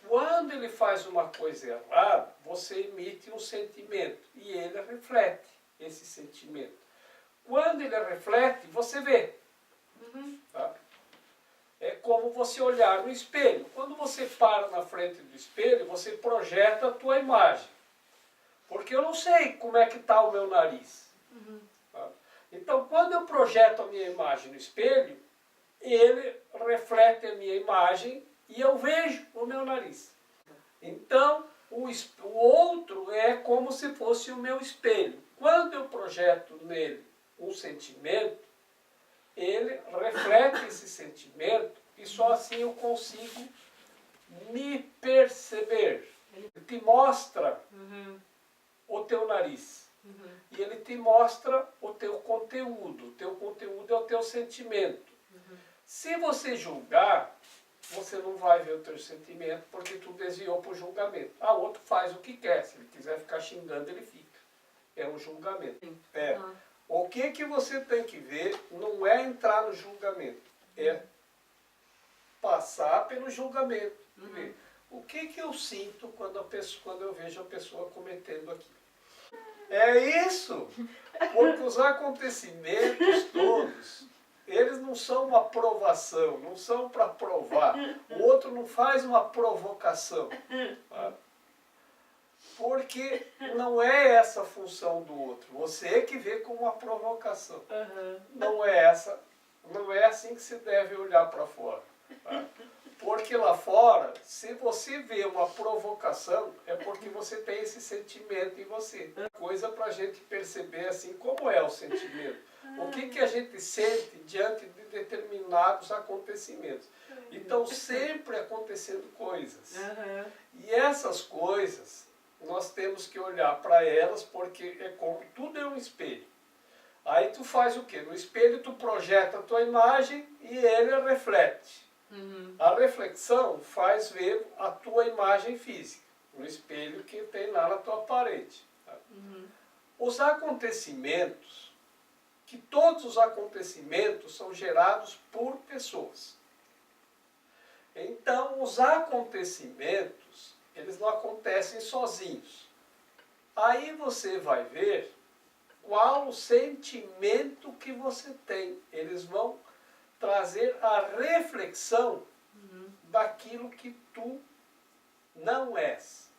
Quando ele faz uma coisa errada, você emite um sentimento e ele reflete esse sentimento. Quando ele reflete, você vê. Tá? É como você olhar no espelho. Quando você para na frente do espelho, você projeta a tua imagem. Porque eu não sei como é que está o meu nariz. Tá? Então, quando eu projeto a minha imagem no espelho, ele reflete a minha imagem e eu vejo o meu nariz. Então, o outro é como se fosse o meu espelho. Quando eu projeto nele um sentimento, ele reflete esse sentimento e só assim eu consigo me perceber. Ele te mostra o teu nariz. E ele te mostra o teu conteúdo. O teu conteúdo é o teu sentimento. Se você julgar, você não vai ver o teu sentimento porque tu desviou para o julgamento. O outro faz o que quer. Se ele quiser ficar xingando, ele fica. É um julgamento. O que você tem que ver não é entrar no julgamento. É passar pelo julgamento. Ver o que eu sinto quando eu vejo a pessoa cometendo aquilo. É isso. Porque os acontecimentos todos, eles não são uma provação, não são para provar. O outro não faz uma provocação. Tá? Porque não é essa a função do outro. Você que vê como uma provocação. Não é essa, não é assim que se deve olhar para fora. Tá? Porque lá fora, se você vê uma provocação, é porque você tem esse sentimento em você. Coisa para a gente perceber assim como é o sentimento. O que a gente sente diante de determinados acontecimentos. Então sempre acontecendo coisas. Aham. E essas coisas, nós temos que olhar para elas, porque é como tudo é um espelho. Aí tu faz o quê? No espelho tu projeta a tua imagem e ele reflete. Uhum. A reflexão faz ver a tua imagem física, no espelho que tem lá na tua parede. Tá? Uhum. Os acontecimentos, que todos os acontecimentos são gerados por pessoas. Então, os acontecimentos, eles não acontecem sozinhos. Aí você vai ver qual o sentimento que você tem. Eles vão trazer a reflexão daquilo que tu não és.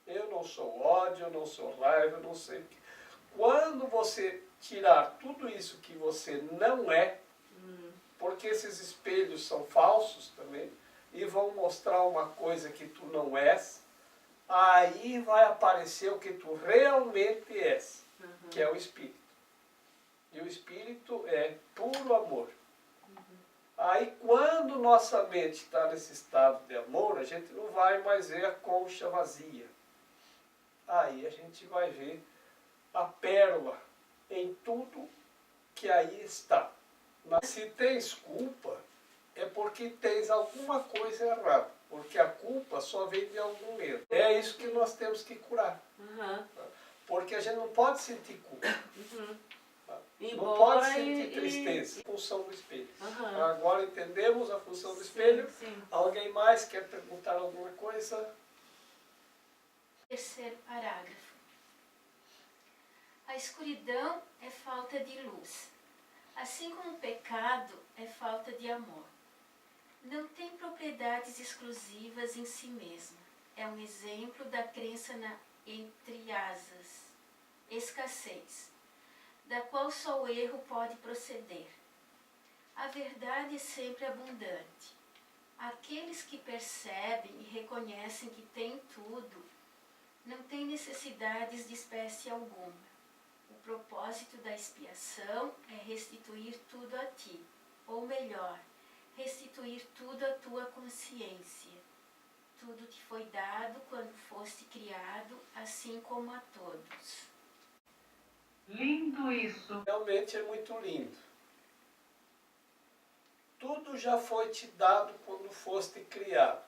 Eu não sou ódio, eu não sou raiva, eu não sei o que. Quando você tirar tudo isso que você não é, porque esses espelhos são falsos também, e vão mostrar uma coisa que tu não és, aí vai aparecer o que tu realmente és, que é o Espírito. E o Espírito é puro amor. Aí quando nossa mente está nesse estado de amor, a gente não vai mais ver a concha vazia. Aí a gente vai ver a pérola em tudo que aí está. Mas se tens culpa, é porque tens alguma coisa errada. Porque a culpa só vem de algum erro. É isso que nós temos que curar. Uhum. Porque a gente não pode sentir culpa. Uhum. Não Embora pode sentir tristeza. Função do espelho. Uhum. Agora entendemos a função do espelho. Sim. Alguém mais quer perguntar alguma coisa? Terceiro parágrafo. A escuridão é falta de luz, assim como o pecado é falta de amor. Não tem propriedades exclusivas em si mesma. É um exemplo da crença na, entre asas, escassez, da qual só o erro pode proceder. A verdade é sempre abundante. Aqueles que percebem e reconhecem que têm tudo, não têm necessidades de espécie alguma. O propósito da expiação é restituir tudo a ti, ou melhor, restituir tudo à tua consciência. Tudo te foi dado quando foste criado, assim como a todos. Lindo isso. Realmente é muito lindo. Tudo já foi te dado quando foste criado.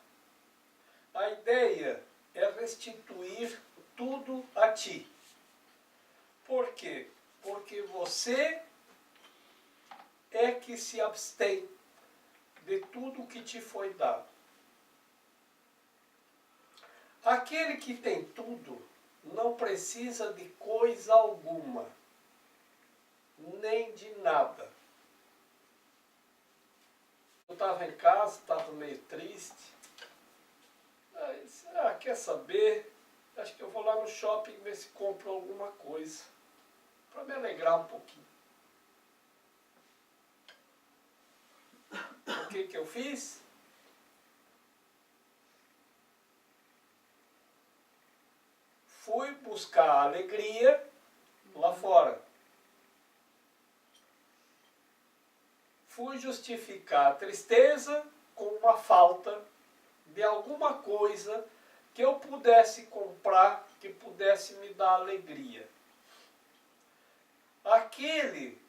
A ideia é restituir tudo a ti. Por quê? Porque você é que se abstém de tudo que te foi dado. Aquele que tem tudo não precisa de coisa alguma, nem de nada. Eu estava em casa, estava meio triste. Aí disse, quer saber? Acho que eu vou lá no shopping ver se compro alguma coisa, para me alegrar um pouquinho. O que eu fiz? Fui buscar a alegria lá fora. Fui justificar a tristeza com uma falta de alguma coisa que eu pudesse comprar, que pudesse me dar alegria. Aquele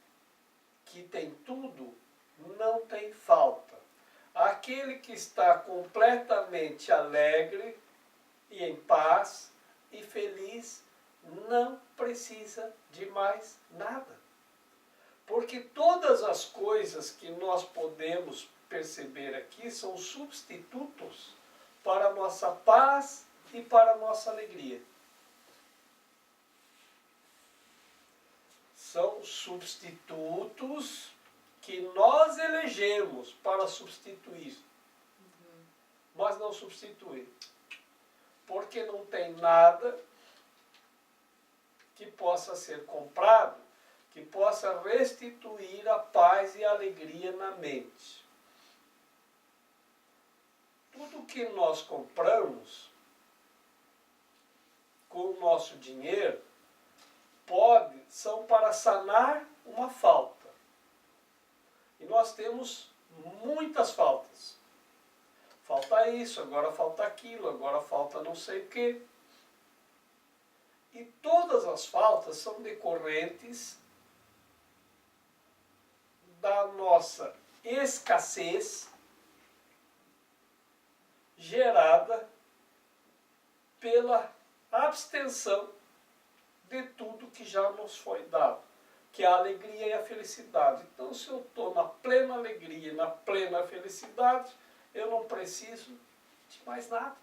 que tem tudo não tem falta. Aquele que está completamente alegre e em paz e feliz não precisa de mais nada. Porque todas as coisas que nós podemos perceber aqui são substitutos para a nossa paz e para a nossa alegria. São substitutos que nós elegemos para substituir, mas não substituem. Porque não tem nada que possa ser comprado, que possa restituir a paz e a alegria na mente. Tudo que nós compramos com o nosso dinheiro são para sanar uma falta. E nós temos muitas faltas. Falta isso, agora falta aquilo, agora falta não sei o quê. E todas as faltas são decorrentes da nossa escassez gerada pela abstenção de tudo que já nos foi dado, que é a alegria e a felicidade. Então, se eu estou na plena alegria e na plena felicidade, eu não preciso de mais nada.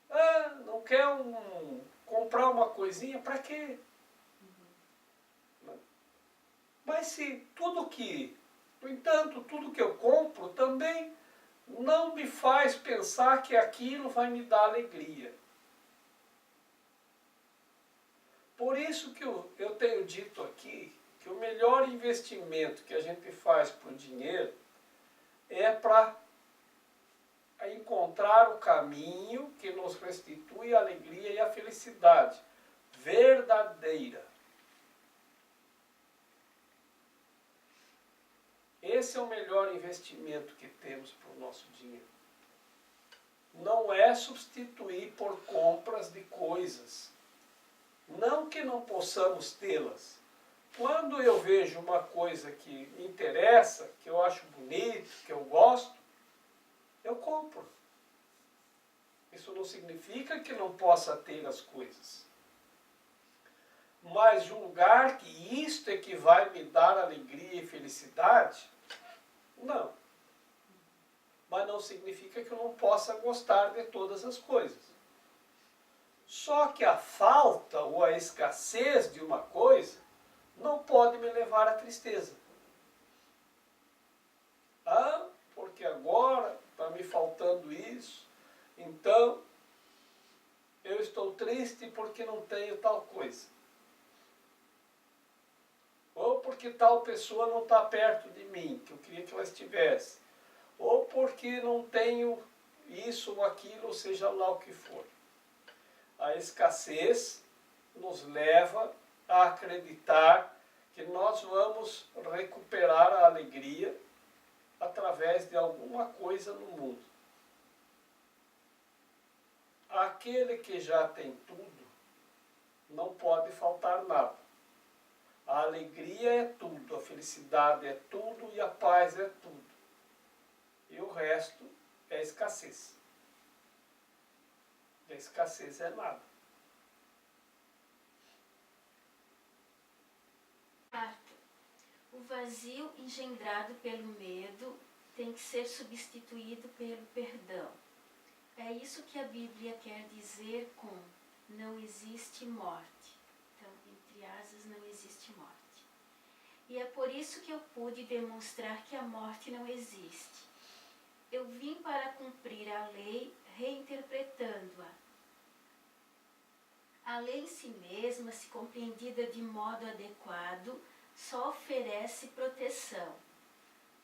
Ah, não quer comprar uma coisinha, para quê? Mas se no entanto, tudo que eu compro também não me faz pensar que aquilo vai me dar alegria. Por isso que eu tenho dito aqui que o melhor investimento que a gente faz para o dinheiro é para encontrar o caminho que nos restitui a alegria e a felicidade verdadeira. Esse é o melhor investimento que temos para o nosso dinheiro. Não é substituir por compras de coisas. Não que não possamos tê-las. Quando eu vejo uma coisa que me interessa, que eu acho bonito, que eu gosto, eu compro. Isso não significa que não possa ter as coisas. Mas julgar que isto é que vai me dar alegria e felicidade, não. Mas não significa que eu não possa gostar de todas as coisas. Só que a falta ou a escassez de uma coisa não pode me levar à tristeza. Ah, porque agora está me faltando isso, então eu estou triste porque não tenho tal coisa. Ou porque tal pessoa não está perto de mim, que eu queria que ela estivesse. Ou porque não tenho isso ou aquilo, ou seja lá o que for. A escassez nos leva a acreditar que nós vamos recuperar a alegria através de alguma coisa no mundo. Aquele que já tem tudo, não pode faltar nada. A alegria é tudo, a felicidade é tudo e a paz é tudo. E o resto é escassez. E a escassez é nada. Quarto, o vazio engendrado pelo medo tem que ser substituído pelo perdão. É isso que a Bíblia quer dizer com não existe morte. Então, entre asas, não existe morte. E é por isso que eu pude demonstrar que a morte não existe. Eu vim para cumprir a lei reinterpretando-a. A lei em si mesma, se compreendida de modo adequado, só oferece proteção.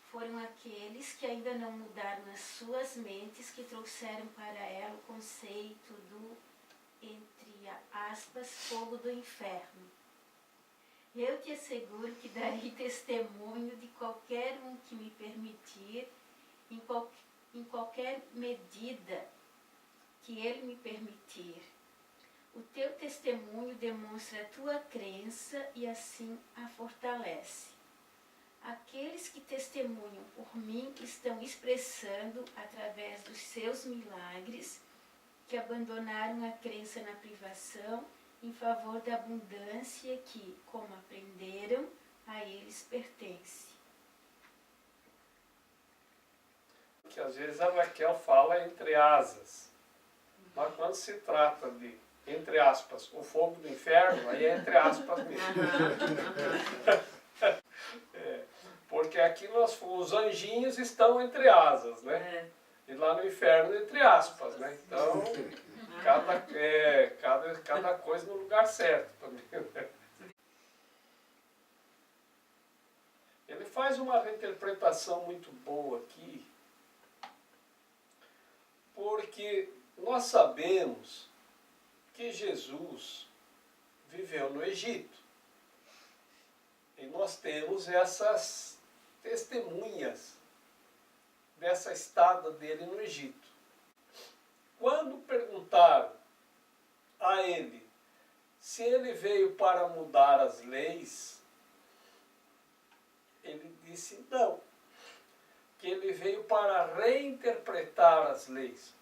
Foram aqueles que ainda não mudaram as suas mentes que trouxeram para ela o conceito do, entre aspas, fogo do inferno. Eu te asseguro que darei testemunho de qualquer um que me permitir, em qualquer medida que ele me permitir. O teu testemunho demonstra a tua crença e assim a fortalece. Aqueles que testemunham por mim estão expressando, através dos seus milagres, que abandonaram a crença na privação em favor da abundância que, como aprenderam, a eles pertence. Que às vezes a Raquel fala entre asas. Mas quando se trata de, entre aspas, o fogo do inferno, aí é entre aspas mesmo. Porque aqui os anjinhos estão entre asas, né? E lá no inferno entre aspas, né? Então, cada coisa no lugar certo também. Né? Ele faz uma reinterpretação muito boa aqui, porque nós sabemos que Jesus viveu no Egito. E nós temos essas testemunhas dessa estada dele no Egito. Quando perguntaram a ele se ele veio para mudar as leis, ele disse não, que ele veio para reinterpretar as leis,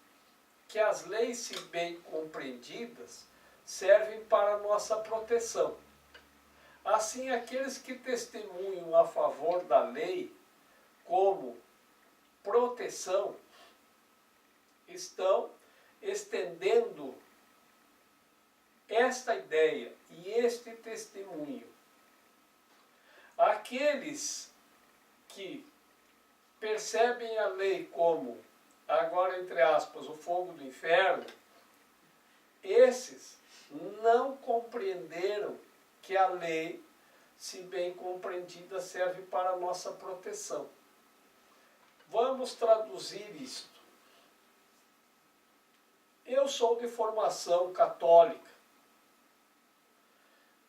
que as leis, se bem compreendidas, servem para a nossa proteção. Assim, aqueles que testemunham a favor da lei como proteção estão estendendo esta ideia e este testemunho. Aqueles que percebem a lei como, agora entre aspas, o fogo do inferno, esses não compreenderam que a lei, se bem compreendida, serve para a nossa proteção. Vamos traduzir isto. Eu sou de formação católica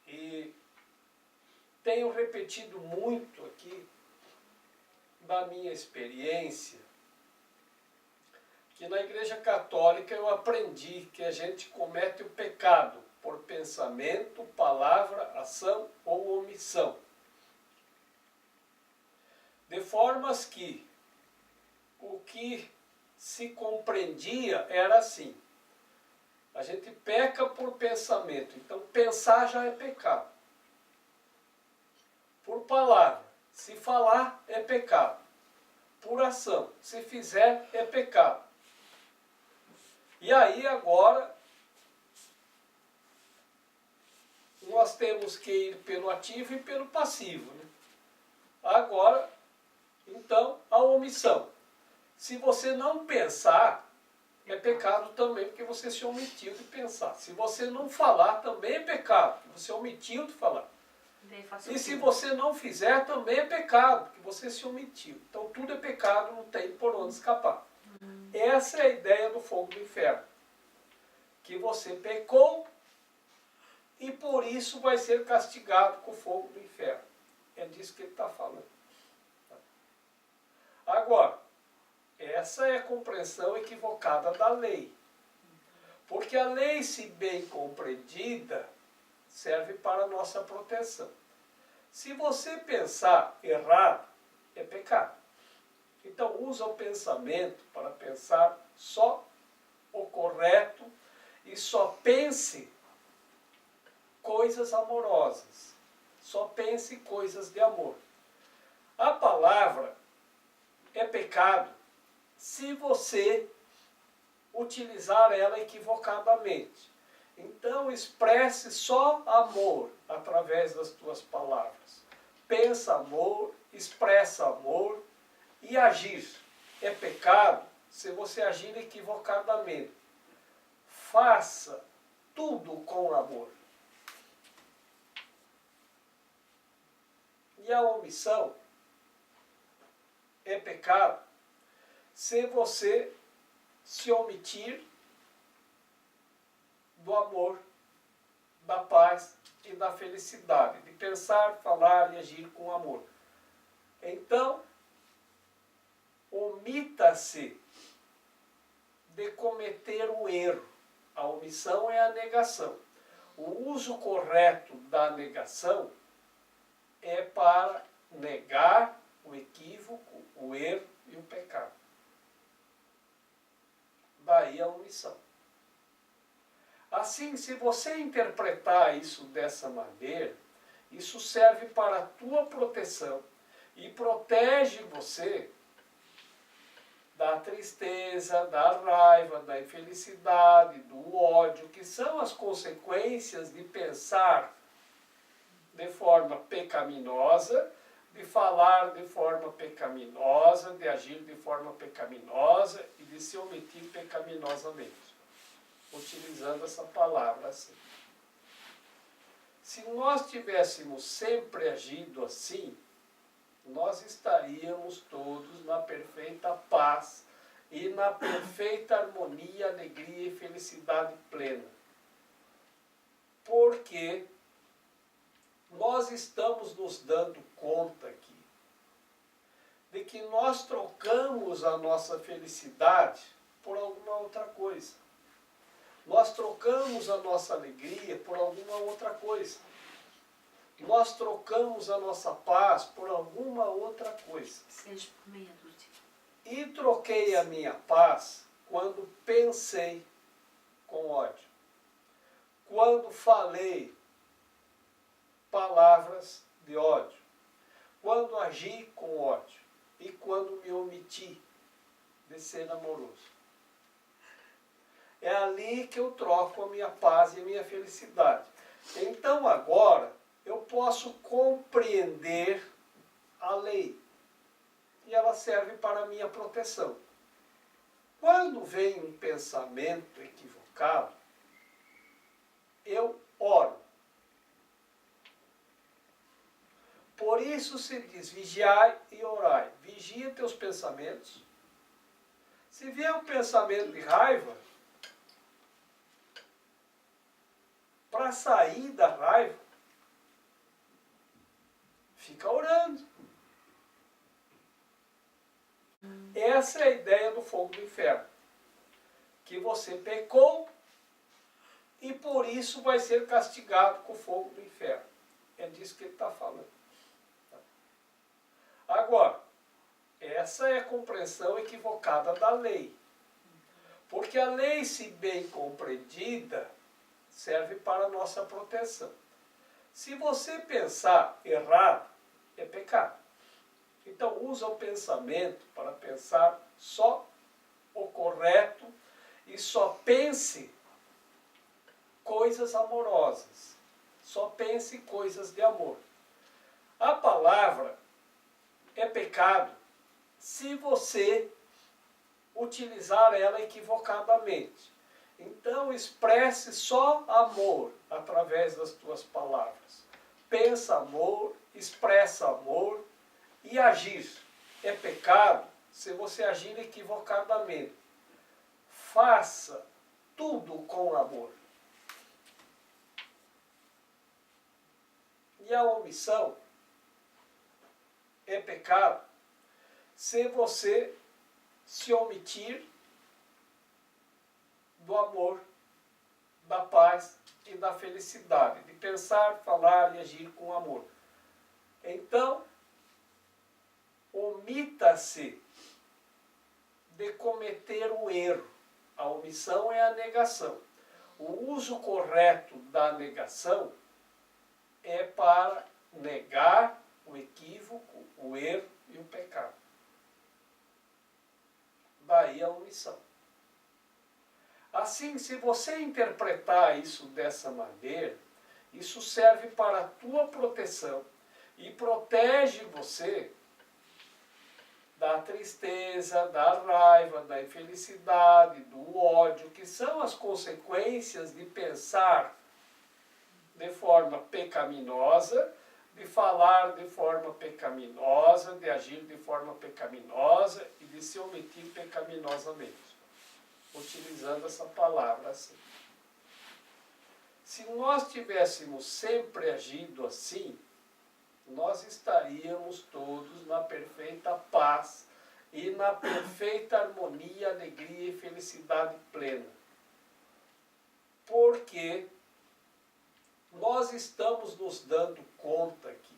e tenho repetido muito aqui da minha experiência que na Igreja Católica eu aprendi que a gente comete o pecado por pensamento, palavra, ação ou omissão. De formas que o que se compreendia era assim. A gente peca por pensamento, então pensar já é pecado. Por palavra, se falar é pecado. Por ação, se fizer é pecado. E aí agora nós temos que ir pelo ativo e pelo passivo, né? Agora, então, a omissão. Se você não pensar, é pecado também, porque você se omitiu de pensar. Se você não falar, também é pecado, porque você omitiu de falar. E se você não fizer, também é pecado, porque você se omitiu. Então tudo é pecado, não tem por onde escapar. Essa é a ideia do fogo do inferno. Que você pecou e por isso vai ser castigado com o fogo do inferno. É disso que ele está falando. Agora, essa é a compreensão equivocada da lei. Porque a lei, se bem compreendida, serve para a nossa proteção. Se você pensar errado, é pecado. Então usa o pensamento para pensar só o correto e só pense coisas amorosas. Só pense coisas de amor. A palavra é pecado se você utilizar ela equivocadamente. Então expresse só amor através das tuas palavras. Pensa amor, expressa amor e agir. É pecado se você agir equivocadamente. Faça tudo com amor. E a omissão é pecado se você se omitir do amor, da paz e da felicidade, de pensar, falar e agir com amor. Então, omita-se de cometer o erro. A omissão é a negação. O uso correto da negação é para negar o equívoco, o erro e o pecado. Daí a omissão. Assim, se você interpretar isso dessa maneira, isso serve para a tua proteção e protege você da tristeza, da raiva, da infelicidade, do ódio, que são as consequências de pensar de forma pecaminosa, de falar de forma pecaminosa, de agir de forma pecaminosa e de se omitir pecaminosamente. Utilizando essa palavra assim. Se nós tivéssemos sempre agido assim, nós estaríamos todos na perfeita paz e na perfeita harmonia, alegria e felicidade plena. Porque nós estamos nos dando conta aqui que nós trocamos a nossa felicidade por alguma outra coisa. Nós trocamos a nossa alegria por alguma outra coisa. Nós trocamos a nossa paz por alguma outra coisa. Seja por meia dúzia. E troquei a minha paz quando pensei com ódio. Quando falei palavras de ódio. Quando agi com ódio. E quando me omiti de ser amoroso. É ali que eu troco a minha paz e a minha felicidade. Então agora eu posso compreender a lei. E ela serve para a minha proteção. Quando vem um pensamento equivocado, eu oro. Por isso se diz, vigiai e orai. Vigia teus pensamentos. Se vier um pensamento de raiva, para sair da raiva, fica orando. Essa é a ideia do fogo do inferno. Que você pecou e por isso vai ser castigado com o fogo do inferno. É disso que ele está falando. Agora, essa é a compreensão equivocada da lei. Porque a lei, se bem compreendida, serve para a nossa proteção. Se você pensar errado, é pecado. Então usa o pensamento para pensar só o correto e só pense coisas amorosas. Só pense coisas de amor. A palavra é pecado se você utilizar ela equivocadamente. Então expresse só amor através das tuas palavras. Pensa amor, expressa amor e agir. É pecado se você agir equivocadamente. Faça tudo com amor. E a omissão é pecado se você se omitir do amor, da paz e da felicidade, de pensar, falar e agir com amor. Então, omita-se de cometer o erro. A omissão é a negação. O uso correto da negação é para negar o equívoco, o erro e o pecado. Daí a omissão. Assim, se você interpretar isso dessa maneira, isso serve para a tua proteção e protege você da tristeza, da raiva, da infelicidade, do ódio, que são as consequências de pensar de forma pecaminosa, de falar de forma pecaminosa, de agir de forma pecaminosa e de se omitir pecaminosamente, utilizando essa palavra assim. Se nós tivéssemos sempre agido assim, nós estaríamos todos na perfeita paz e na perfeita harmonia, alegria e felicidade plena. Porque nós estamos nos dando conta aqui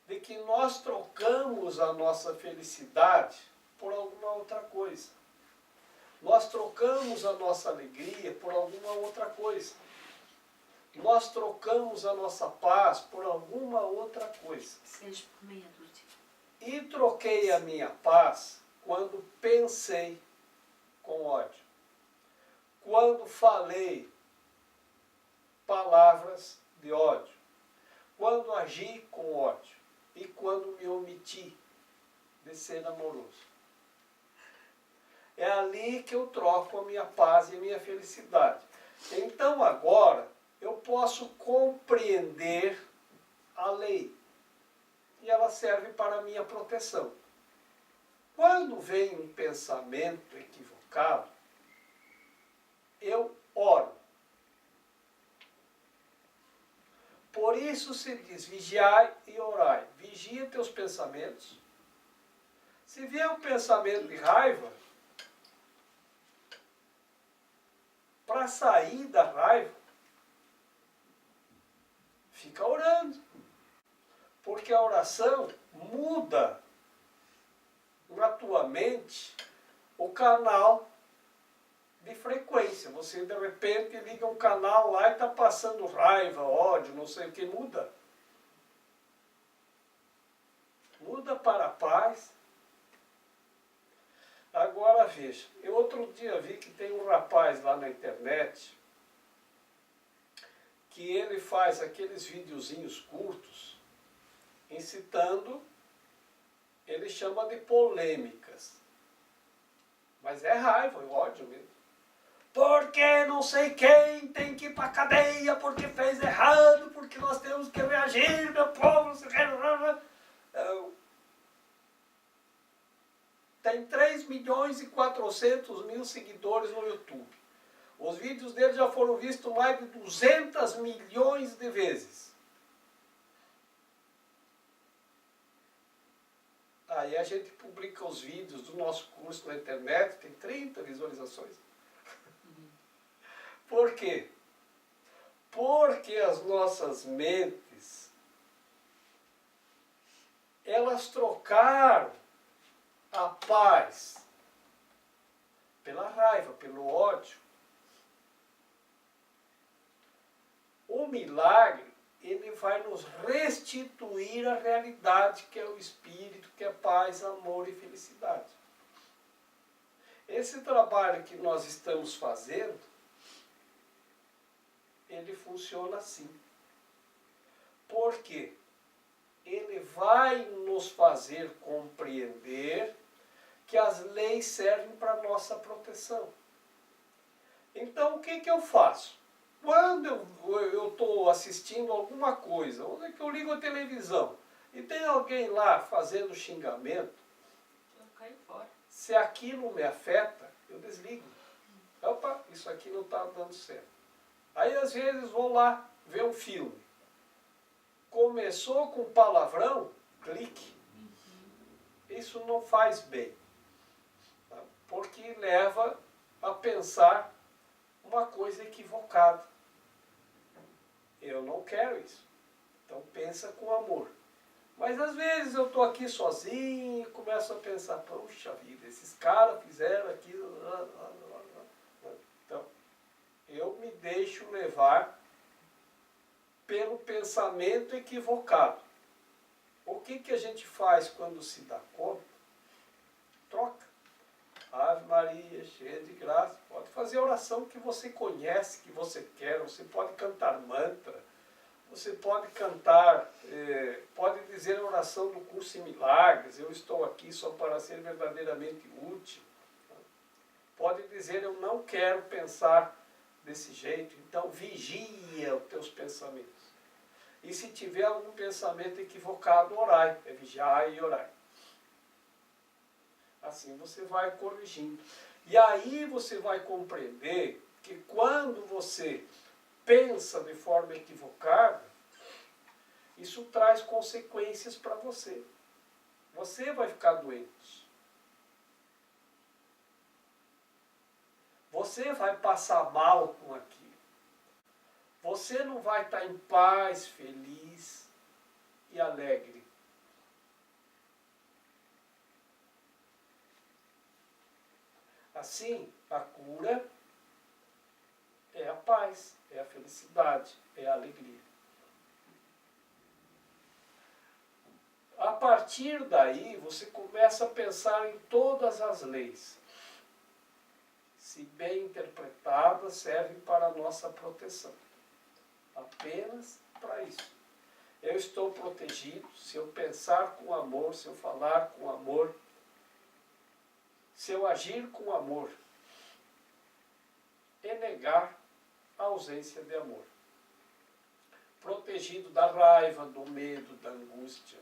de que nós trocamos a nossa felicidade por alguma outra coisa. Nós trocamos a nossa alegria por alguma outra coisa. Nós trocamos a nossa paz por alguma outra coisa. Seja por meia dúzia. E troquei a minha paz quando pensei com ódio. Quando falei palavras de ódio. Quando agi com ódio. E quando me omiti de ser amoroso. É ali que eu troco a minha paz e a minha felicidade. Então agora eu posso compreender a lei. E ela serve para a minha proteção. Quando vem um pensamento equivocado, eu oro. Por isso se diz, vigiai e orai. Vigia teus pensamentos. Se vier um pensamento de raiva, para sair da raiva, fica orando. Porque a oração muda na tua mente o canal de frequência. Você de repente liga um canal lá e está passando raiva, ódio, não sei o que, muda. Muda para a paz. Agora veja, eu outro dia vi que tem um rapaz lá na internet que ele faz aqueles videozinhos curtos incitando, ele chama de polêmicas. Mas é raiva, é ódio mesmo. Porque não sei quem tem que ir para a cadeia, porque fez errado, porque nós temos que reagir, meu povo, não sei o que. Tem 3.400.000 seguidores no YouTube. Os vídeos dele já foram vistos mais de 200 milhões de vezes. Aí a gente publica os vídeos do nosso curso na internet, tem 30 visualizações. Por quê? Porque as nossas mentes, elas trocaram a paz pela raiva, pelo ódio. O milagre, ele vai nos restituir a realidade que é o Espírito, que é paz, amor e felicidade. Esse trabalho que nós estamos fazendo, ele funciona assim. Por quê? Ele vai nos fazer compreender que as leis servem para a nossa proteção. Então, o que eu faço? Quando eu estou assistindo alguma coisa, onde é que eu ligo a televisão e tem alguém lá fazendo xingamento, Eu caio fora. se aquilo me afeta, eu desligo. Opa, isso aqui não está dando certo. Aí às vezes vou lá ver um filme. Começou com palavrão, clique. Isso não faz bem. Tá? Porque leva a pensar uma coisa equivocada. Eu não quero isso. Então pensa com amor. Mas às vezes eu estou aqui sozinho e começo a pensar, puxa vida, esses caras fizeram aquilo. Então, eu me deixo levar pelo pensamento equivocado. O que a gente faz quando se dá conta? Troca. Ave Maria, cheia de graça. Pode fazer a oração que você conhece, que você quer. Você pode cantar mantra. Você pode cantar, pode dizer a oração do curso em milagres. Eu estou aqui só para ser verdadeiramente útil. Pode dizer, eu não quero pensar desse jeito. Então vigia os teus pensamentos. E se tiver algum pensamento equivocado, orai. É vigiar e orai. Assim você vai corrigindo. E aí você vai compreender que quando você pensa de forma equivocada, isso traz consequências para você. Você vai ficar doente. Você vai passar mal com aquilo. Você não vai estar em paz, feliz e alegre. Assim, a cura é a paz, é a felicidade, é a alegria. A partir daí, você começa a pensar em todas as leis. Se bem interpretadas, servem para a nossa proteção. Apenas para isso. Eu estou protegido se eu pensar com amor, se eu falar com amor, se eu agir com amor e negar a ausência de amor. Protegido da raiva, do medo, da angústia.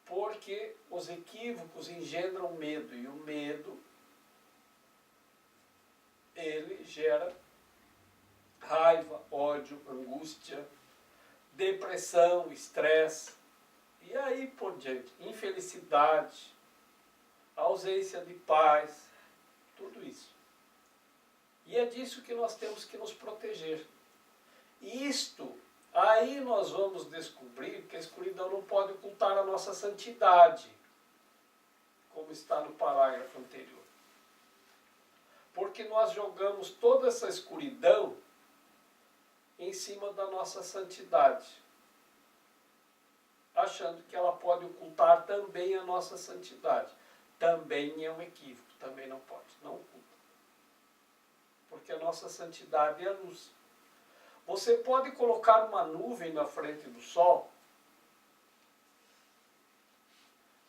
Porque os equívocos engendram medo, e o medo, ele gera raiva, ódio, angústia, depressão, estresse, e aí por diante. Infelicidade, ausência de paz, tudo isso. E é disso que nós temos que nos proteger. Isto, aí nós vamos descobrir que a escuridão não pode ocultar a nossa santidade, como está no parágrafo anterior. Porque nós jogamos toda essa escuridão em cima da nossa santidade, achando que ela pode ocultar também a nossa santidade. Também é um equívoco, também não pode, não oculta. Porque a nossa santidade é a luz. Você pode colocar uma nuvem na frente do sol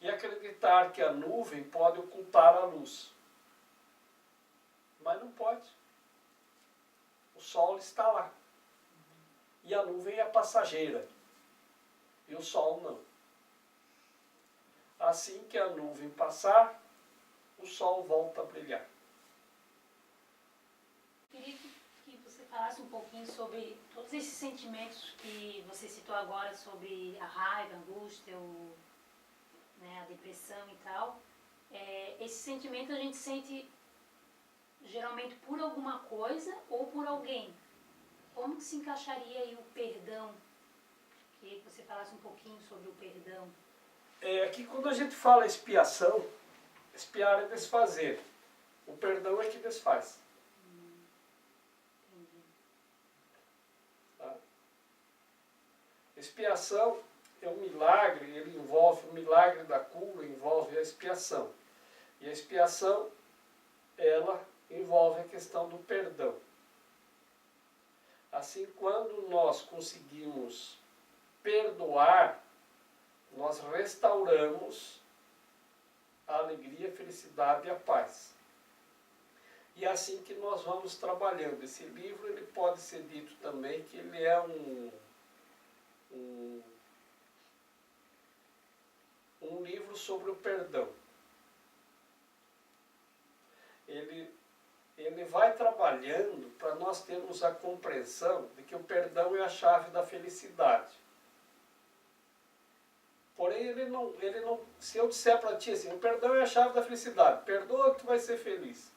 e acreditar que a nuvem pode ocultar a luz. Mas não pode. O sol está lá. E a nuvem é passageira. E o sol não. Assim que a nuvem passar, o sol volta a brilhar. Queria que você falasse um pouquinho sobre todos esses sentimentos que você citou agora, sobre a raiva, a angústia, a depressão e tal. Esse sentimento a gente sente geralmente por alguma coisa ou por alguém. Como que se encaixaria aí o perdão? Queria que você falasse um pouquinho sobre o perdão. Que quando a gente fala expiação, expiar é desfazer. O perdão é que desfaz. Entendi. Tá? Expiação é um milagre, ele envolve o milagre da cura, envolve a expiação. E a expiação, ela envolve a questão do perdão. Assim, quando nós conseguimos perdoar, nós restauramos a alegria, a felicidade e a paz. E é assim que nós vamos trabalhando. Esse livro, ele pode ser dito também que ele é um livro sobre o perdão. Ele vai trabalhando para nós termos a compreensão de que o perdão é a chave da felicidade. Porém, ele não, se eu disser para ti assim, o perdão é a chave da felicidade, perdoa que tu vai ser feliz.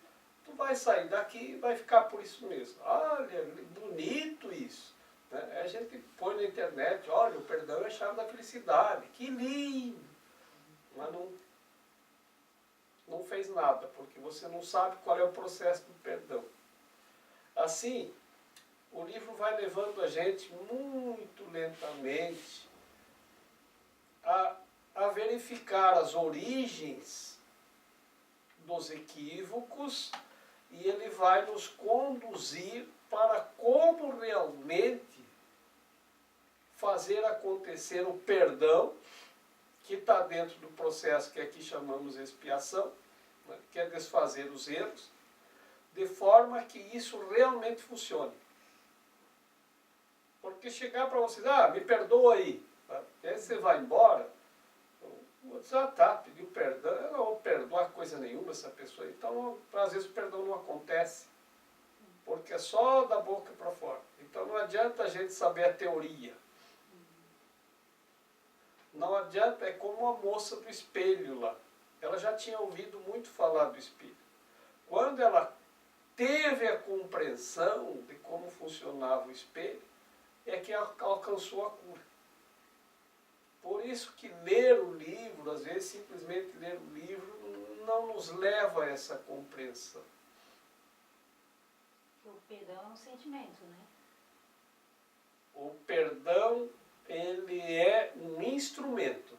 Tu vai sair daqui e vai ficar por isso mesmo. Olha, bonito isso. Né? A gente põe na internet, olha, o perdão é a chave da felicidade, que lindo. Mas não fez nada, porque você não sabe qual é o processo do perdão. Assim, o livro vai levando a gente muito lentamente a verificar as origens dos equívocos e ele vai nos conduzir para como realmente fazer acontecer o perdão que está dentro do processo que aqui chamamos de expiação, né, que é desfazer os erros, de forma que isso realmente funcione. Porque chegar para vocês, me perdoa aí, tá? E aí você vai embora, você pediu perdão, eu não vou perdoar coisa nenhuma essa pessoa, então às vezes o perdão não acontece, porque é só da boca para fora. Então não adianta a gente saber a teoria. Não adianta, é como a moça do espelho lá. Ela já tinha ouvido muito falar do espelho. Quando ela teve a compreensão de como funcionava o espelho, é que ela alcançou a cura. Por isso que ler o livro, às vezes simplesmente ler o livro, não nos leva a essa compreensão. O perdão é um sentimento, né? O perdão, ele é um instrumento.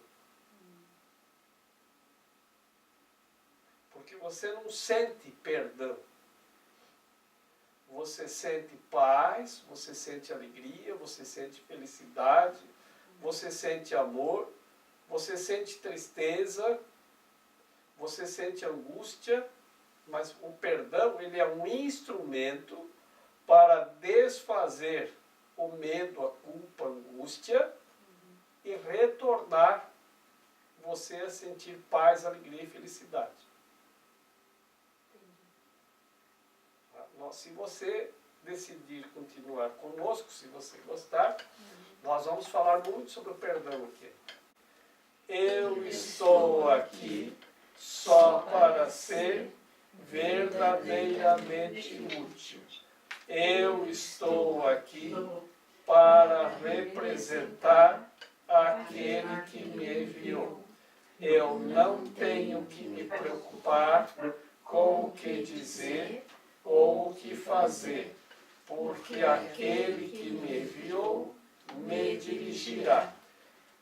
Porque você não sente perdão. Você sente paz, você sente alegria, você sente felicidade, você sente amor, você sente tristeza, você sente angústia, mas o perdão, ele é um instrumento para desfazer o medo, a culpa, a angústia e retornar você a sentir paz, alegria e felicidade. Se você decidir continuar conosco, se você gostar, nós vamos falar muito sobre o perdão aqui. Eu estou aqui só para ser verdadeiramente útil. Eu estou aqui para representar aquele que me enviou. Eu não tenho que me preocupar com o que dizer ou o que fazer, porque aquele que me enviou me dirigirá.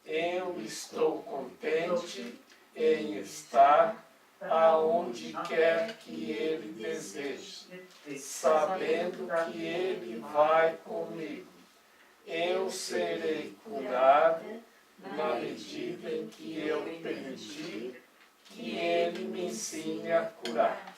Eu estou contente em estar aonde quer que Ele deseje, sabendo que Ele vai comigo. Eu serei curado na medida em que eu permitir que Ele me ensine a curar.